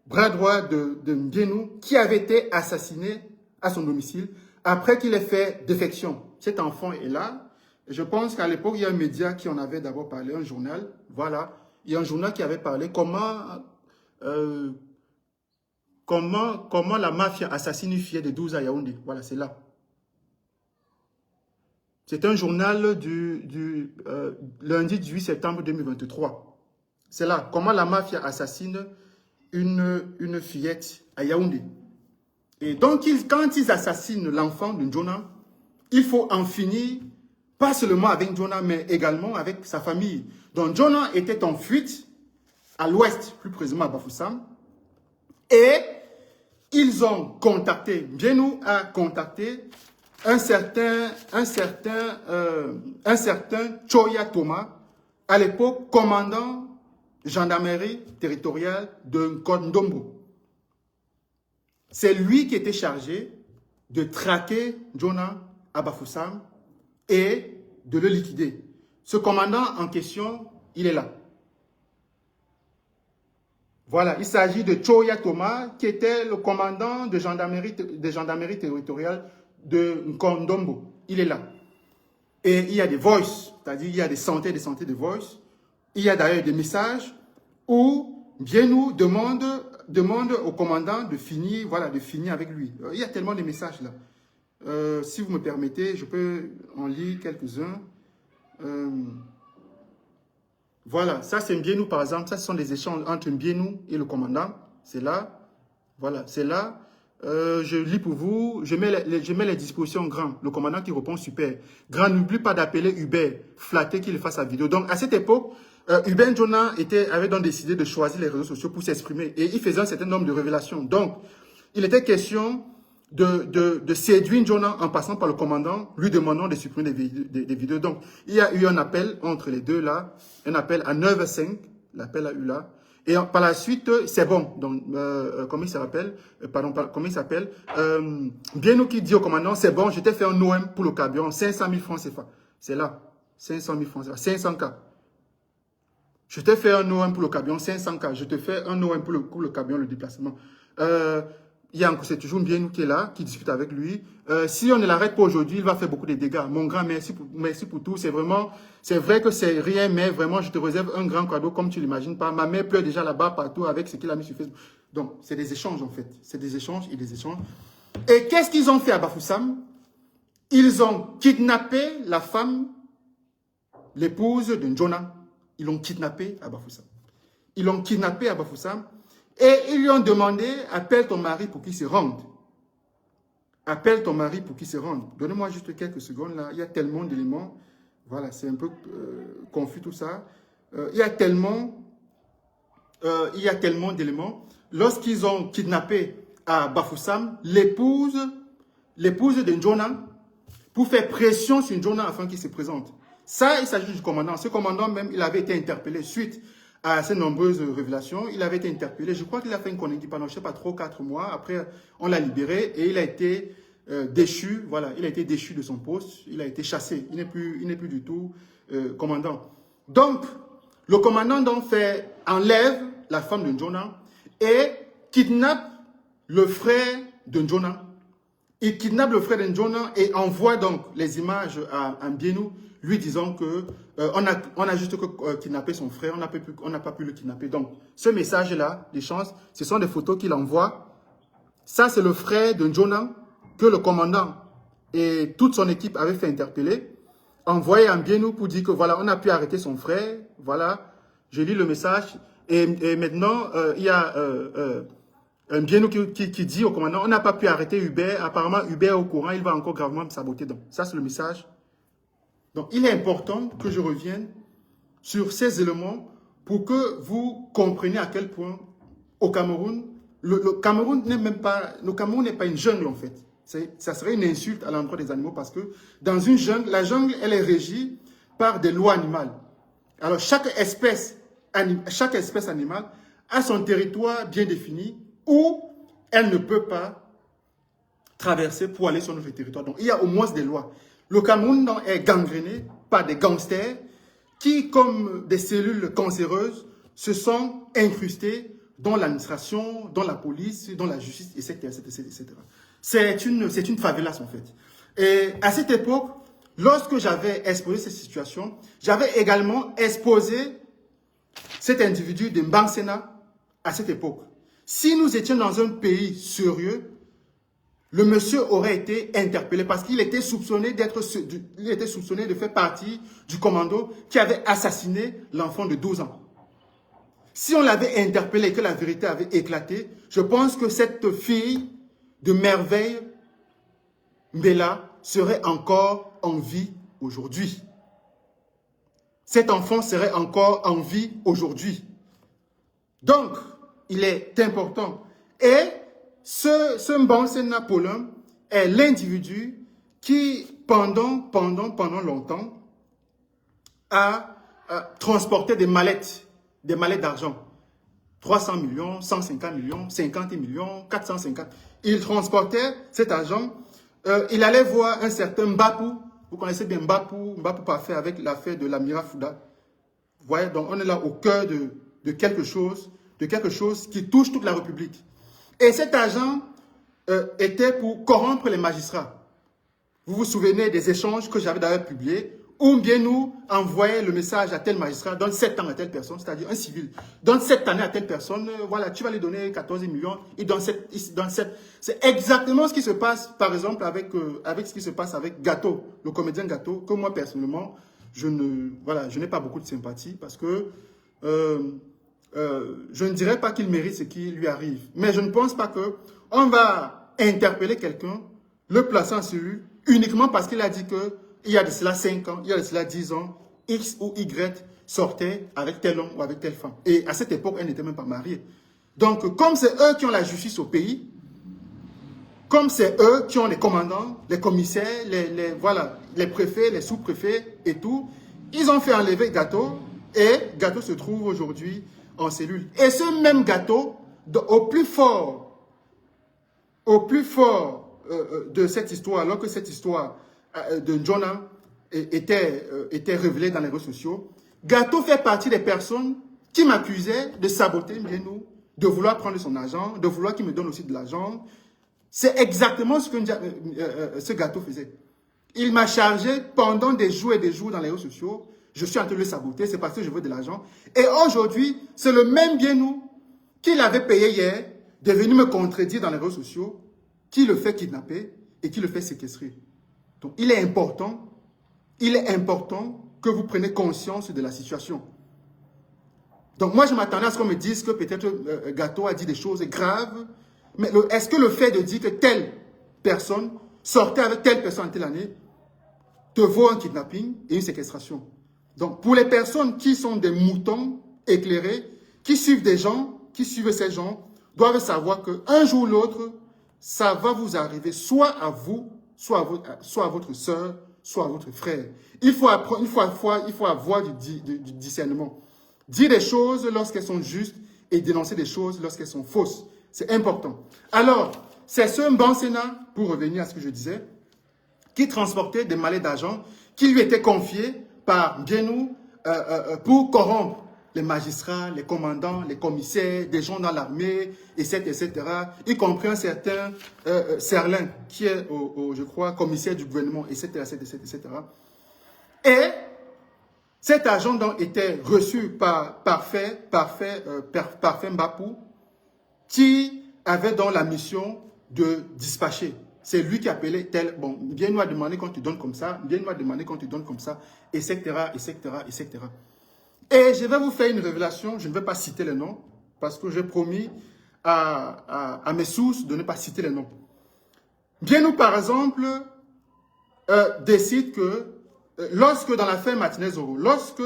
bras droit de Mbienou, qui avait été assassiné à son domicile après qu'il ait fait défection. Cet enfant est là. Je pense qu'à l'époque, il y a un média qui en avait d'abord parlé, un journal. Voilà, il y a un journal qui avait parlé comment la mafia assassine une fille de 12 ans à Yaoundé. Voilà, c'est là. C'est un journal du lundi 18 septembre 2023. C'est là, comment la mafia assassine une fillette à Yaoundé. Et donc, quand ils assassinent l'enfant de Njona, il faut en finir, pas seulement avec Njona, mais également avec sa famille. Donc, Njona était en fuite à l'ouest, plus précisément à Bafoussam. Et ils ont contacté, Mbienou a contacté un certain Choya Thomas, à l'époque commandant gendarmerie territoriale de Nkondombo. C'est lui qui était chargé de traquer Njona à Bafoussam et de le liquider. Ce commandant en question, il est là. Voilà, il s'agit de Choya Thomas, qui était le commandant de gendarmerie territoriale de Nkondombo. Il est là. Et il y a des voices, c'est-à-dire il y a des centaines de voices. Il y a d'ailleurs des messages où Mbienou demande au commandant de finir, voilà, de finir avec lui. Il y a tellement de messages là. Si vous me permettez, je peux en lire quelques-uns. Voilà, ça c'est Mbienou par exemple. Ça, ce sont des échanges entre Mbienou et le commandant. C'est là. Voilà, c'est là. Je lis pour vous. Je mets les dispositions grand. Le commandant qui répond super. Grand, n'oublie pas d'appeler Hubert. Flatté qu'il fasse sa vidéo. Donc, à cette époque, Hubert Njona avait donc décidé de choisir les réseaux sociaux pour s'exprimer. Et il faisait un certain nombre de révélations. Donc, il était question de séduire Njona en passant par le commandant, lui demandant de supprimer des vidéos. Donc, il y a eu un appel entre les deux là. Un appel à 9h05. L'appel a eu là. Et par la suite, c'est bon. Donc, comment il s'appelle? Comment il s'appelle? Mbienou qui dit au commandant, c'est bon, je t'ai fait un OM pour le carburant, 500 000 francs CFA. C'est là. 500 000 francs CFA. 500K. Je t'ai fait un OM pour le carburant, 500K. Je te fais un OM pour le carburant, le déplacement. C'est toujours Mbienou qui est là, qui discute avec lui. Si on ne l'arrête pas aujourd'hui, il va faire beaucoup de dégâts. Mon grand, merci pour tout. C'est vrai que c'est rien, mais vraiment, je te réserve un grand cadeau comme tu l'imagines pas. Ma mère pleure déjà là-bas partout avec ce qu'il a mis sur Facebook. Donc, c'est des échanges en fait. C'est des échanges et des échanges. Et qu'est-ce qu'ils ont fait à Bafoussam? Ils ont kidnappé la femme, l'épouse de Njona. Ils l'ont kidnappé à Bafoussam. Ils l'ont kidnappé à Bafoussam. Et ils lui ont demandé, appelle ton mari pour qu'il se rende. Appelle ton mari pour qu'il se rende. Donnez-moi juste quelques secondes là. Il y a tellement d'éléments. Voilà, c'est un peu confus tout ça. Il y a tellement d'éléments. Lorsqu'ils ont kidnappé à Bafoussam, l'épouse de Njona, pour faire pression sur Njona afin qu'il se présente. Ça, il s'agit du commandant. Ce commandant même, il avait été interpellé suite à ces nombreuses révélations. Il avait été interpellé. Je crois qu'il a fait une connerie pendant, je ne sais pas, 3 ou 4 mois. Après, on l'a libéré et il a été déchu. Voilà, il a été déchu de son poste. Il a été chassé. Il n'est plus du tout commandant. Donc, le commandant enlève la femme de Njona et kidnappe le frère de Njona. Il kidnappe le frère de Njona et envoie donc les images à Mbienou, lui disant que on a juste kidnappé son frère, on n'a pas pu le kidnapper. Donc, ce message-là, des chances, ce sont des photos qu'il envoie. Ça, c'est le frère de Njona que le commandant et toute son équipe avaient fait interpeller. Envoyé à Mbienou pour dire que voilà, on a pu arrêter son frère. Voilà, je lis le message. Et maintenant, il y a Mbienou qui dit au commandant, on n'a pas pu arrêter Hubert. Apparemment, Hubert est au courant, il va encore gravement me saboter. Donc, ça, c'est le message. Donc, il est important que je revienne sur ces éléments pour que vous compreniez à quel point au Cameroun, le Cameroun n'est pas une jungle en fait. Ça serait une insulte à l'endroit des animaux parce que dans une jungle, la jungle, elle est régie par des lois animales. Alors, chaque espèce animale a son territoire bien défini où elle ne peut pas traverser pour aller sur notre territoire. Donc, il y a au moins des lois. Le Cameroun est gangréné par des gangsters qui, comme des cellules cancéreuses, se sont incrustés dans l'administration, dans la police, dans la justice, etc. C'est une favelasse en fait. Et à cette époque, lorsque j'avais exposé cette situation, j'avais également exposé cet individu de Mbangsena à cette époque. Si nous étions dans un pays sérieux, le monsieur aurait été interpellé parce qu'il était soupçonné de faire partie du commando qui avait assassiné l'enfant de 12 ans. Si on l'avait interpellé et que la vérité avait éclaté, je pense que cette fille de merveille, Mbela, serait encore en vie aujourd'hui. Cet enfant serait encore en vie aujourd'hui. Donc, il est important. Et ce Mbangsena Paulin est l'individu qui, pendant longtemps, a transporté des mallettes d'argent. 300 millions, 150 millions, 50 millions, 450. Il transportait cet argent. Il allait voir un certain Mbapou. Vous connaissez bien Mbapou parfait avec l'affaire de l'Amira Fouda. Vous voyez, donc on est là au cœur de quelque chose qui touche toute la République. Et cet argent était pour corrompre les magistrats. Vous vous souvenez des échanges que j'avais d'ailleurs publiés, ou bien nous envoyer le message à tel magistrat, donne 7 ans à telle personne, c'est-à-dire un civil, donne 7 années à telle personne, voilà, tu vas lui donner 14 millions, il donne 7. C'est exactement ce qui se passe, par exemple, avec ce qui se passe avec Gâteau, le comédien Gâteau, que moi, personnellement, je n'ai pas beaucoup de sympathie parce que je ne dirais pas qu'il mérite ce qui lui arrive. Mais je ne pense pas qu'on va interpeller quelqu'un, le placer en cellule, uniquement parce qu'il a dit qu'il y a de cela 5 ans, il y a de cela 10 ans, X ou Y sortait avec tel homme ou avec telle femme. Et à cette époque, elle n'était même pas mariée. Donc, comme c'est eux qui ont la justice au pays, comme c'est eux qui ont les commandants, les commissaires, les préfets, les sous-préfets et tout, ils ont fait enlever Gateau et Gateau se trouve aujourd'hui en cellule. Et ce même Gateau, au plus fort de cette histoire, alors que cette histoire de Jonah était révélée dans les réseaux sociaux, Gateau fait partie des personnes qui m'accusaient de saboter Mbienou, de vouloir prendre son argent, de vouloir qu'il me donne aussi de l'argent. C'est exactement ce que ce Gateau faisait. Il m'a chargé pendant des jours et des jours dans les réseaux sociaux. Je suis en train de le saboter, c'est parce que je veux de l'argent. Et aujourd'hui, c'est le même Mbienou qu'il avait payé hier de venir me contredire dans les réseaux sociaux, qui le fait kidnapper et qui le fait séquestrer. Donc, il est important que vous preniez conscience de la situation. Donc, moi, je m'attendais à ce qu'on me dise que peut-être Gateau a dit des choses graves. Mais est-ce que le fait de dire que telle personne sortait avec telle personne en telle année te vaut un kidnapping et une séquestration? Donc, pour les personnes qui sont des moutons éclairés, qui suivent des gens, qui suivent ces gens, doivent savoir qu'un jour ou l'autre, ça va vous arriver soit à vous, soit à votre soeur, soit à votre frère. Il faut avoir du discernement. Dire des choses lorsqu'elles sont justes et dénoncer des choses lorsqu'elles sont fausses. C'est important. Alors, c'est ce Mbansena, pour revenir à ce que je disais, qui transportait des mallets d'argent qui lui étaient confiés par Mbienou pour corrompre les magistrats, les commandants, les commissaires, des gens dans l'armée, etc., y compris un certain Serlin, qui est, je crois, commissaire du gouvernement, etc. Et cet argent donc était reçu par Parfait Mbapou, qui avait donc la mission de dispatcher. C'est lui qui appelait tel, bon, viens nous demander qu'on te donne comme ça, viens nous demander qu'on te donne comme ça, etc. Et je vais vous faire une révélation, je ne vais pas citer les noms, parce que j'ai promis à mes sources de ne pas citer les noms. Mbienou, par exemple, décide que lorsque dans l'affaire Martinez-Oro, lorsque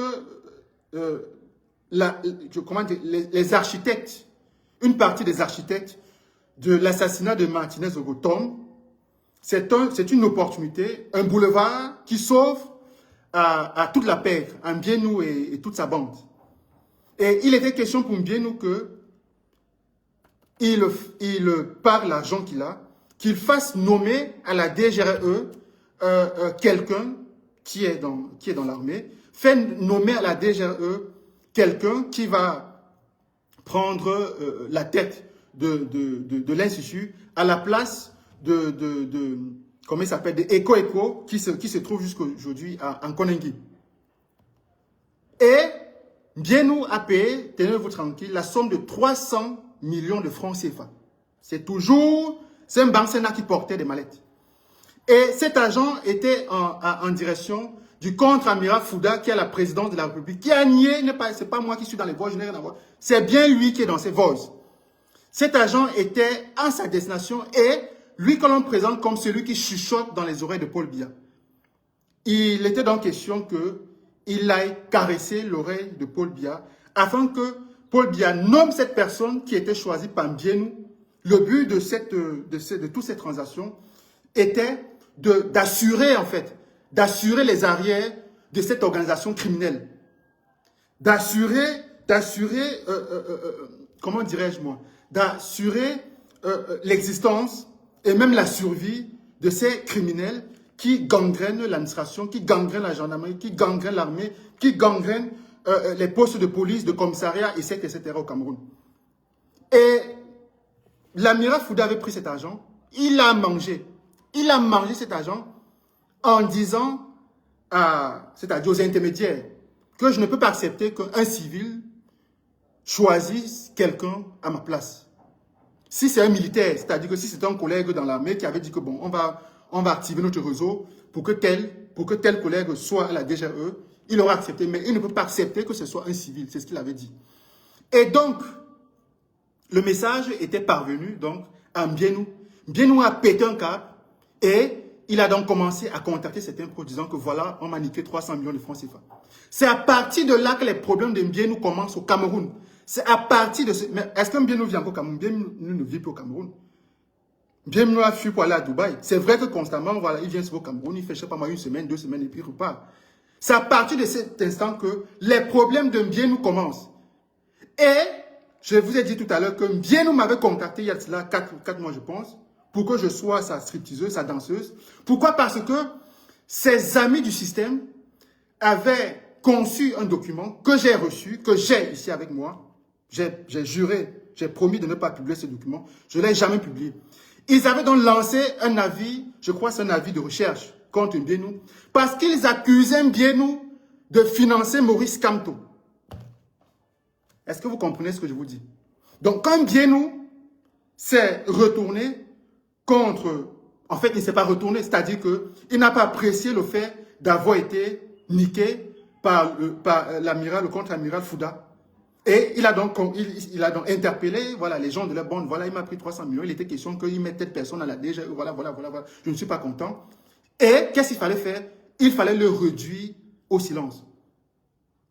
les architectes, une partie des architectes de l'assassinat de Martinez-Oro tombent, c'est une opportunité, un boulevard qui sauve à toute la paix, à Mbienou et toute sa bande. Et il était question pour Mbienou par l'argent qu'il a, qu'il fasse nommer à la DGRE quelqu'un qui est dans l'armée, fait nommer à la DGRE quelqu'un qui va prendre la tête de l'Institut à la place comment il s'appelle, des Eco qui se trouve jusqu'aujourd'hui en Koningui. Et Mbienou a payé, tenez-vous tranquille, la somme de 300 millions de francs CFA. C'est un Mbansena qui portait des mallettes. Et cet agent était en direction du contre-amiral Fouda, qui est la présidence de la République, qui a nié, c'est pas moi qui suis dans les voies, je n'ai rien à voir. C'est bien lui qui est dans ses voies. Cet agent était à sa destination et lui que l'on présente comme celui qui chuchote dans les oreilles de Paul Biya. Il était donc question qu'il aille caresser l'oreille de Paul Biya afin que Paul Biya nomme cette personne qui était choisie par Mbienou. Le but de toutes ces transactions était d'assurer les arrières de cette organisation criminelle. D'assurer, comment dirais-je moi, d'assurer l'existence et même la survie de ces criminels qui gangrènent l'administration, qui gangrènent la gendarmerie, qui gangrènent l'armée, qui gangrènent les postes de police, de commissariat, etc. au Cameroun. Et l'amiral Fouda avait pris cet argent, il a mangé cet argent en disant c'est-à-dire aux intermédiaires, que je ne peux pas accepter qu'un civil choisisse quelqu'un à ma place. Si c'est un militaire, c'est-à-dire que si c'est un collègue dans l'armée qui avait dit que bon, on va activer notre réseau pour que tel collègue soit à la DGRE, il aurait accepté, mais il ne peut pas accepter que ce soit un civil, c'est ce qu'il avait dit. Et donc, le message était parvenu donc à Mbienou. Mbienou a pété un câble et il a donc commencé à contacter certains pros disant que voilà, on m'a niqué 300 millions de francs CFA. C'est à partir de là que les problèmes de Mbienou commencent au Cameroun. C'est à partir de ce... Mais est-ce que Mbienou vit encore au Cameroun? Mbienou ne vit plus au Cameroun. Mbienou a fui pour aller à Dubaï. C'est vrai que constamment, voilà, il vient sur au Cameroun, il fait, je sais pas moi, 1 semaine, 2 semaines et puis il repart. C'est à partir de cet instant que les problèmes de Mbienou commencent. Et je vous ai dit tout à l'heure que Mbienou m'avait contacté il y a cela 4 mois, je pense, pour que je sois sa stripteaseuse, sa danseuse. Pourquoi? Parce que ses amis du système avaient conçu un document que j'ai reçu, que j'ai ici avec moi. J'ai juré, j'ai promis de ne pas publier ce document. Je ne l'ai jamais publié. Ils avaient donc lancé un avis, je crois que c'est un avis de recherche contre Mbienou, parce qu'ils accusaient Mbienou de financer Maurice Kamto. Est-ce que vous comprenez ce que je vous dis? Donc, quand Mbienou s'est retourné contre... En fait, il ne s'est pas retourné, c'est-à-dire qu'il n'a pas apprécié le fait d'avoir été niqué par l'amiral, le contre-amiral Fouda. Et il a donc interpellé voilà, les gens de la bande. Voilà, il m'a pris 300 millions. Il était question qu'il mette telle personne à la DG. Voilà. Je ne suis pas content. Et qu'est-ce qu'il fallait faire? Il fallait le réduire au silence.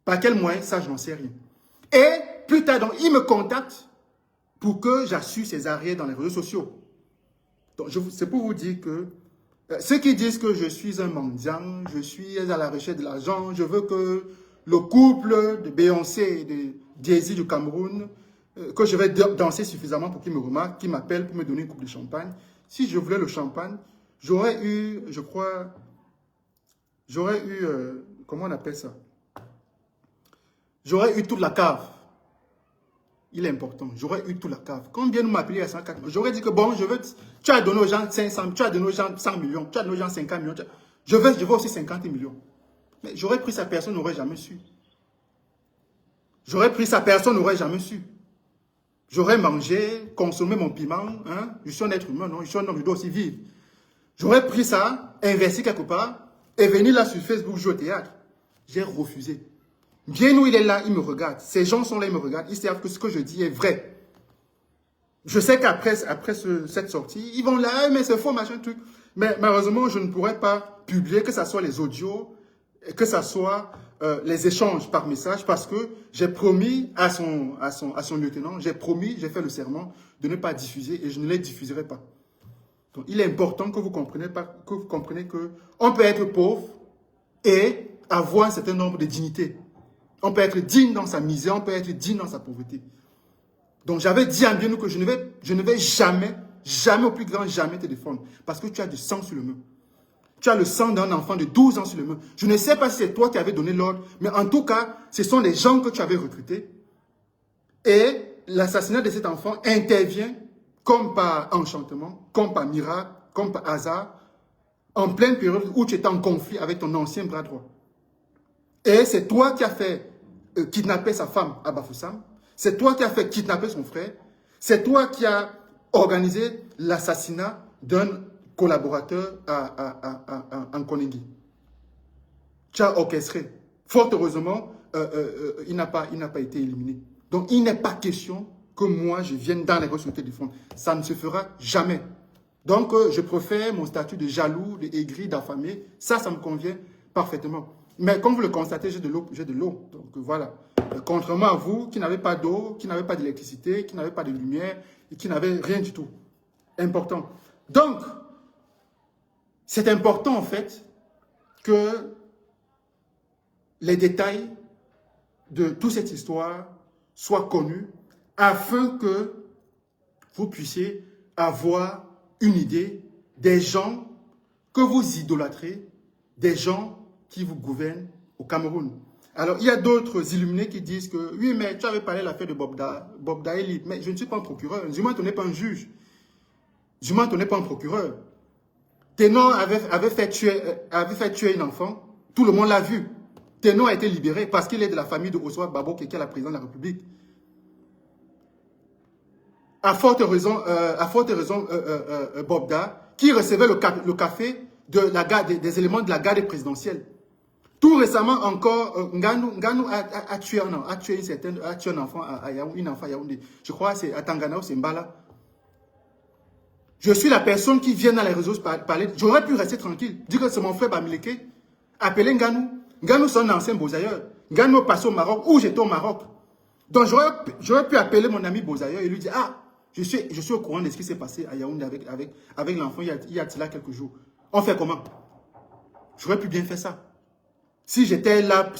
Par quel moyen? Ça, je n'en sais rien. Et plus tard, donc, il me contacte pour que j'assure ses arrières dans les réseaux sociaux. Donc, c'est pour vous dire que ceux qui disent que je suis un mendiant, je suis à la recherche de l'argent, je veux que le couple de Beyoncé et de Jay-Z du Cameroun, que je vais danser suffisamment pour qu'ils me remarquent, qu'ils m'appellent pour me donner une coupe de champagne. Si je voulais le champagne, j'aurais eu, je crois, comment on appelle ça? J'aurais eu toute la cave. Il est important. J'aurais eu toute la cave. Quand bien nous m'appeler à 104, j'aurais dit que bon, tu as donné aux gens 500, tu as donné aux gens 100 millions, tu as donné aux gens 50 millions. Je veux aussi 50 millions. Mais j'aurais pris sa personne, n'aurait jamais su. J'aurais pris sa personne, n'aurait jamais su. J'aurais mangé, consommé mon piment. Hein? Je suis un être humain, non? Je suis un homme, je dois aussi vivre. J'aurais pris ça, investi quelque part, et venir là sur Facebook jouer au théâtre. J'ai refusé. Bien où il est là, il me regarde. Ces gens sont là, ils me regardent. Ils savent que ce que je dis est vrai. Je sais qu'après cette sortie, ils vont là, mais c'est faux, machin, truc. Mais malheureusement, je ne pourrais pas publier, que ce soit les audios, que ce soit les échanges par message, parce que j'ai promis à son lieutenant, j'ai fait le serment de ne pas diffuser et je ne les diffuserai pas. Donc, il est important que vous compreniez qu'on peut être pauvre et avoir un certain nombre de dignités. On peut être digne dans sa misère, on peut être digne dans sa pauvreté. Donc j'avais dit à Mbienou que je ne vais jamais, au plus grand jamais te défendre. Parce que tu as du sang sur le main. Tu as le sang d'un enfant de 12 ans sur le main. Je ne sais pas si c'est toi qui avais donné l'ordre, mais en tout cas, ce sont les gens que tu avais recrutés. Et l'assassinat de cet enfant intervient comme par enchantement, comme par miracle, comme par hasard, en pleine période où tu étais en conflit avec ton ancien bras droit. Et c'est toi qui as fait kidnapper sa femme à Bafoussam. C'est toi qui as fait kidnapper son frère. C'est toi qui as organisé l'assassinat d'un collaborateur en Koningui. Tu as orchestré. Fort heureusement, il n'a pas été éliminé. Donc, il n'est pas question que moi, je vienne dans les réseaux sociaux défendre. Ça ne se fera jamais. Donc, je préfère mon statut de jaloux, de aigri, d'affamé. Ça me convient parfaitement. Mais comme vous le constatez, j'ai de l'eau. Donc voilà. Contrairement à vous, qui n'avez pas d'eau, qui n'avez pas d'électricité, qui n'avez pas de lumière, et qui n'avez rien du tout. Important. Donc, c'est important en fait que les détails de toute cette histoire soient connus afin que vous puissiez avoir une idée des gens que vous idolâtrez, des gens qui vous gouvernent au Cameroun. Alors, il y a d'autres illuminés qui disent que, oui, mais tu avais parlé de l'affaire de Bob Daeli, mais je ne suis pas un procureur. Du moins, tu n'es pas un juge. Du moins, tu n'es pas un procureur. Ténon avait fait tuer un enfant. Tout le monde l'a vu. Ténon a été libéré parce qu'il est de la famille de Oswald Babo, qui est la présidente de la République. À forte raison, Bobda, qui recevait le café des éléments de la garde présidentielle. Tout récemment encore, Nganou a tué un enfant à Yaoundé, une enfant à Yaoundé. Je crois que c'est à Tangana ou c'est Mbala. Je suis la personne qui vient dans les réseaux parler. J'aurais pu rester tranquille. Dire que c'est mon frère Bamileke. Appeler Nganou. Nganou, c'est un ancien Bozailleur. Nganou est passé au Maroc ou j'étais au Maroc. Donc j'aurais pu appeler mon ami Bozailleur et lui dire, ah, je suis au courant de ce qui s'est passé à Yaoundé avec l'enfant il y a cela quelques jours. On fait comment? J'aurais pu bien faire ça. Si j'étais là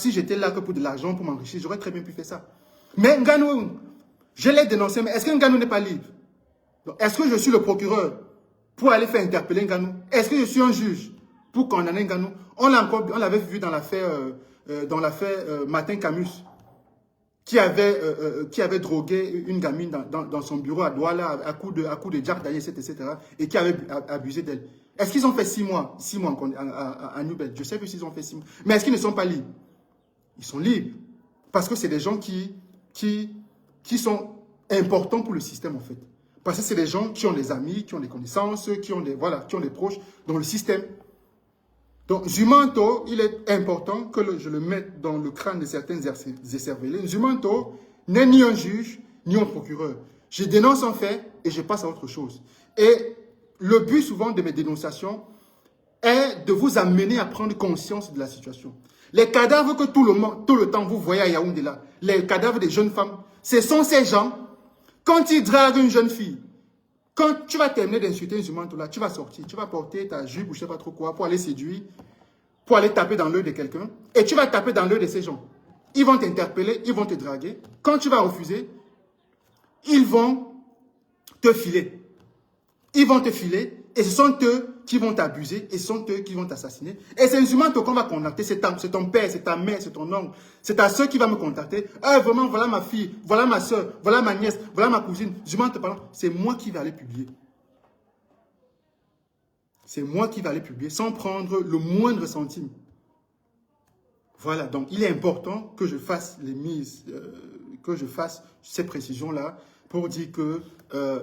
que pour de l'argent, pour m'enrichir, j'aurais très bien pu faire ça. Mais Nganou, je l'ai dénoncé, mais est-ce que Nganou n'est pas libre? Est-ce que je suis le procureur pour aller faire interpeller Nganou? Est-ce que je suis un juge pour condamner Nganou? On l'avait vu dans l'affaire Martin Camus, qui avait drogué une gamine dans son bureau à Douala à coup de Jack Daniels, etc. et qui avait abusé d'elle. Est-ce qu'ils ont fait 6 mois à Nubel? Je sais que s'ils ont fait 6 mois. Mais est-ce qu'ils ne sont pas libres? Ils sont libres. Parce que c'est des gens qui sont importants pour le système, en fait. Parce que c'est des gens qui ont des amis, qui ont des connaissances, qui ont des proches dans le système. Donc, Zumanto, il est important que je le mette dans le crâne de certains écervelés. Zumanto n'est ni un juge, ni un procureur. Je dénonce un fait et je passe à autre chose. Et le but souvent de mes dénonciations est de vous amener à prendre conscience de la situation. Les cadavres que tout le temps vous voyez à Yaoundé là, les cadavres des jeunes femmes, ce sont ces gens, quand ils draguent une jeune fille, quand tu vas terminer d'insulter Zumanto là, tu vas sortir, tu vas porter ta jupe ou je ne sais pas trop quoi pour aller séduire, pour aller taper dans l'œil de quelqu'un, et tu vas taper dans l'œil de ces gens. Ils vont t'interpeller, ils vont te draguer. Quand tu vas refuser, ils vont te filer. Ils vont te filer et ce sont eux qui vont t'abuser et ce sont eux qui vont t'assassiner. Et c'est Zumanto qu'on va contacter. C'est ton père, c'est ta mère, c'est ton oncle. C'est ta soeur qui va me contacter. Ah, vraiment, voilà ma fille, voilà ma soeur, voilà ma nièce, voilà ma cousine. Zumanto, pardon, c'est moi qui vais aller publier. C'est moi qui vais aller publier sans prendre le moindre centime. Voilà, donc il est important que je fasse ces précisions-là pour dire que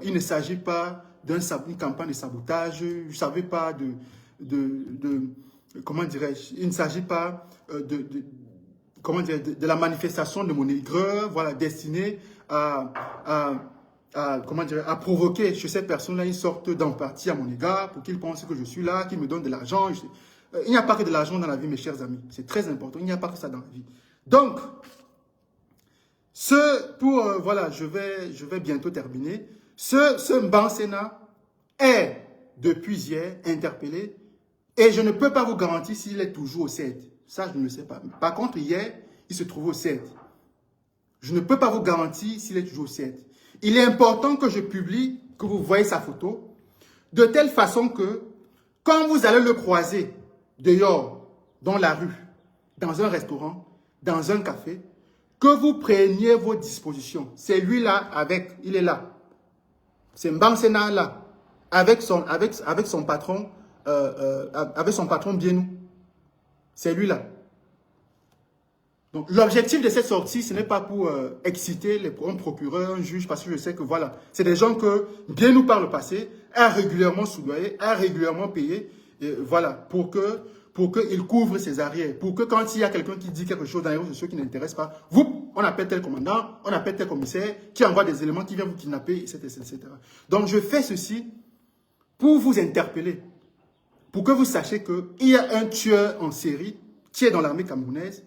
il ne s'agit pas d'une campagne de sabotage, je ne savais pas comment dirais-je, il ne s'agit pas de la manifestation de mon aigreur, voilà, destinée à provoquer chez ces personnes-là une sorte d'empathie à mon égard, pour qu'ils pensent que je suis là, qu'ils me donnent de l'argent. Il n'y a pas que de l'argent dans la vie, mes chers amis. C'est très important, il n'y a pas que ça dans la vie. Donc, voilà, je vais bientôt terminer. Ce Mbansena est, depuis hier, interpellé et je ne peux pas vous garantir s'il est toujours au CED. Ça, je ne le sais pas. Par contre, hier, il se trouve au CED. Je ne peux pas vous garantir s'il est toujours au CED. Il est important que je publie, que vous voyez sa photo, de telle façon que, quand vous allez le croiser dehors, dans la rue, dans un restaurant, dans un café, que vous preniez vos dispositions. C'est lui là, il est là. C'est Mbansena là, avec son patron, Bienou. C'est lui là. Donc, l'objectif de cette sortie, ce n'est pas pour exciter un procureur, un juge, parce que je sais que voilà, c'est des gens que Bienou par le passé a régulièrement soudoyé, a régulièrement payé, voilà, pour qu'il couvre ses arrières, pour que quand il y a quelqu'un qui dit quelque chose dans les réseaux sociaux qui n'intéresse pas, on appelle tel commandant, on appelle tel commissaire, qui envoie des éléments qui viennent vous kidnapper, etc. Donc, je fais ceci pour vous interpeller, pour que vous sachiez qu'il y a un tueur en série qui est dans l'armée camerounaise,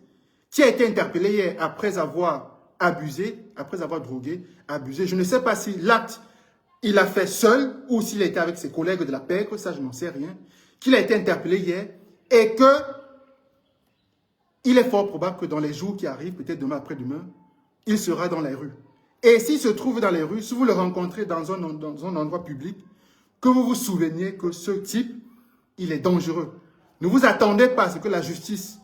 qui a été interpellé hier après avoir abusé, après avoir drogué, abusé. Je ne sais pas si l'acte, il l'a fait seul ou s'il a été avec ses collègues de la PEC, ça je n'en sais rien. Qu'il a été interpellé hier et que il est fort probable que dans les jours qui arrivent, peut-être demain après-demain, il sera dans les rues. Et s'il se trouve dans les rues, si vous le rencontrez dans un endroit public, que vous vous souveniez que ce type, il est dangereux. Ne vous attendez pas à ce que la justice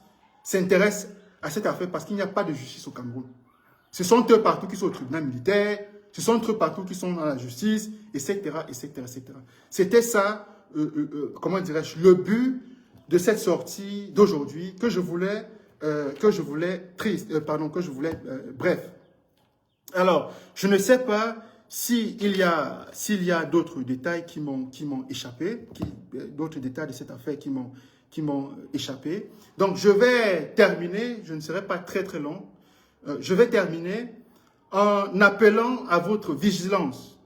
s'intéresse à cette affaire parce qu'il n'y a pas de justice au Cameroun. Ce sont eux partout qui sont au tribunal militaire, ce sont eux partout qui sont dans la justice, etc., etc., etc. C'était ça, comment dirais-je, le but de cette sortie d'aujourd'hui que je voulais bref. Alors, je ne sais pas s'il y a d'autres détails qui m'ont échappé, d'autres détails de cette affaire qui qui m'ont échappé. Donc, je vais terminer, je ne serai pas très très long, je vais terminer en appelant à votre vigilance.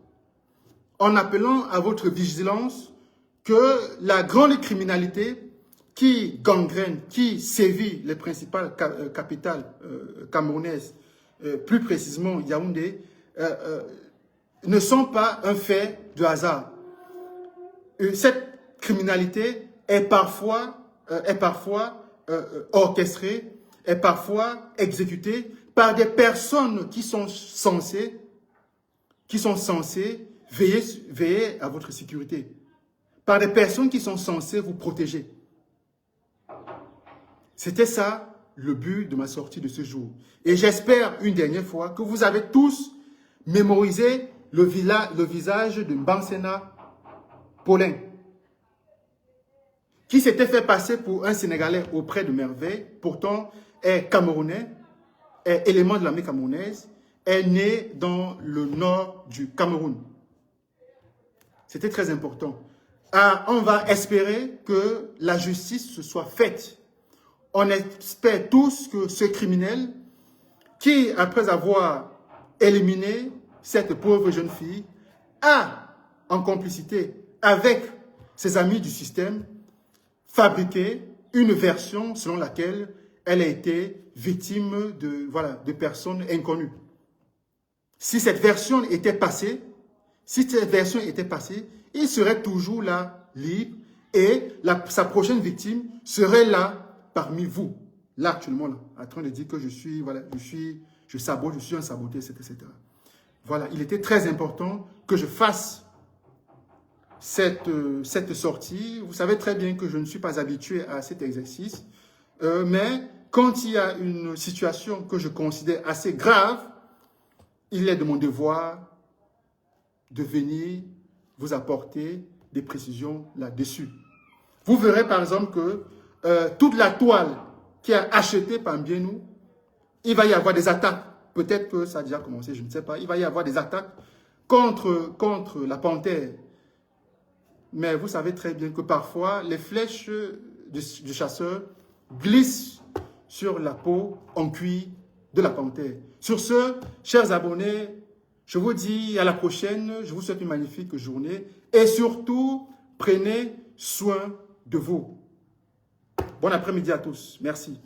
En appelant à votre vigilance que la grande criminalité qui gangrène, qui sévit les principales capitales camerounaises, plus précisément Yaoundé, ne sont pas un fait de hasard. Cette criminalité est parfois orchestrée, est parfois exécutée par des personnes qui sont censées veiller à votre sécurité, par des personnes qui sont censées vous protéger. C'était ça le but de ma sortie de ce jour. Et j'espère une dernière fois que vous avez tous mémorisé le visage de Mbansena Paulin, qui s'était fait passer pour un Sénégalais auprès de Merveille, pourtant est camerounais, est élément de l'armée camerounaise, est né dans le nord du Cameroun. C'était très important. On va espérer que la justice se soit faite. On espère tous que ce criminel, qui, après avoir éliminé cette pauvre jeune fille, a, en complicité avec ses amis du système, fabriqué une version selon laquelle elle a été victime de personnes inconnues. Si cette version était passée, il serait toujours là, libre, et sa prochaine victime serait là, parmi vous, là actuellement, là, en train de dire que je sabote, je suis un saboté, etc. Voilà, il était très important que je fasse cette sortie. Vous savez très bien que je ne suis pas habitué à cet exercice, mais quand il y a une situation que je considère assez grave, il est de mon devoir de venir vous apporter des précisions là-dessus. Vous verrez par exemple que toute la toile qui est achetée par Mbienou, il va y avoir des attaques. Peut-être que ça a déjà commencé, je ne sais pas. Il va y avoir des attaques contre la panthère. Mais vous savez très bien que parfois, les flèches du chasseur glissent sur la peau en cuir de la panthère. Sur ce, chers abonnés, je vous dis à la prochaine. Je vous souhaite une magnifique journée. Et surtout, prenez soin de vous. Bon après-midi à tous. Merci.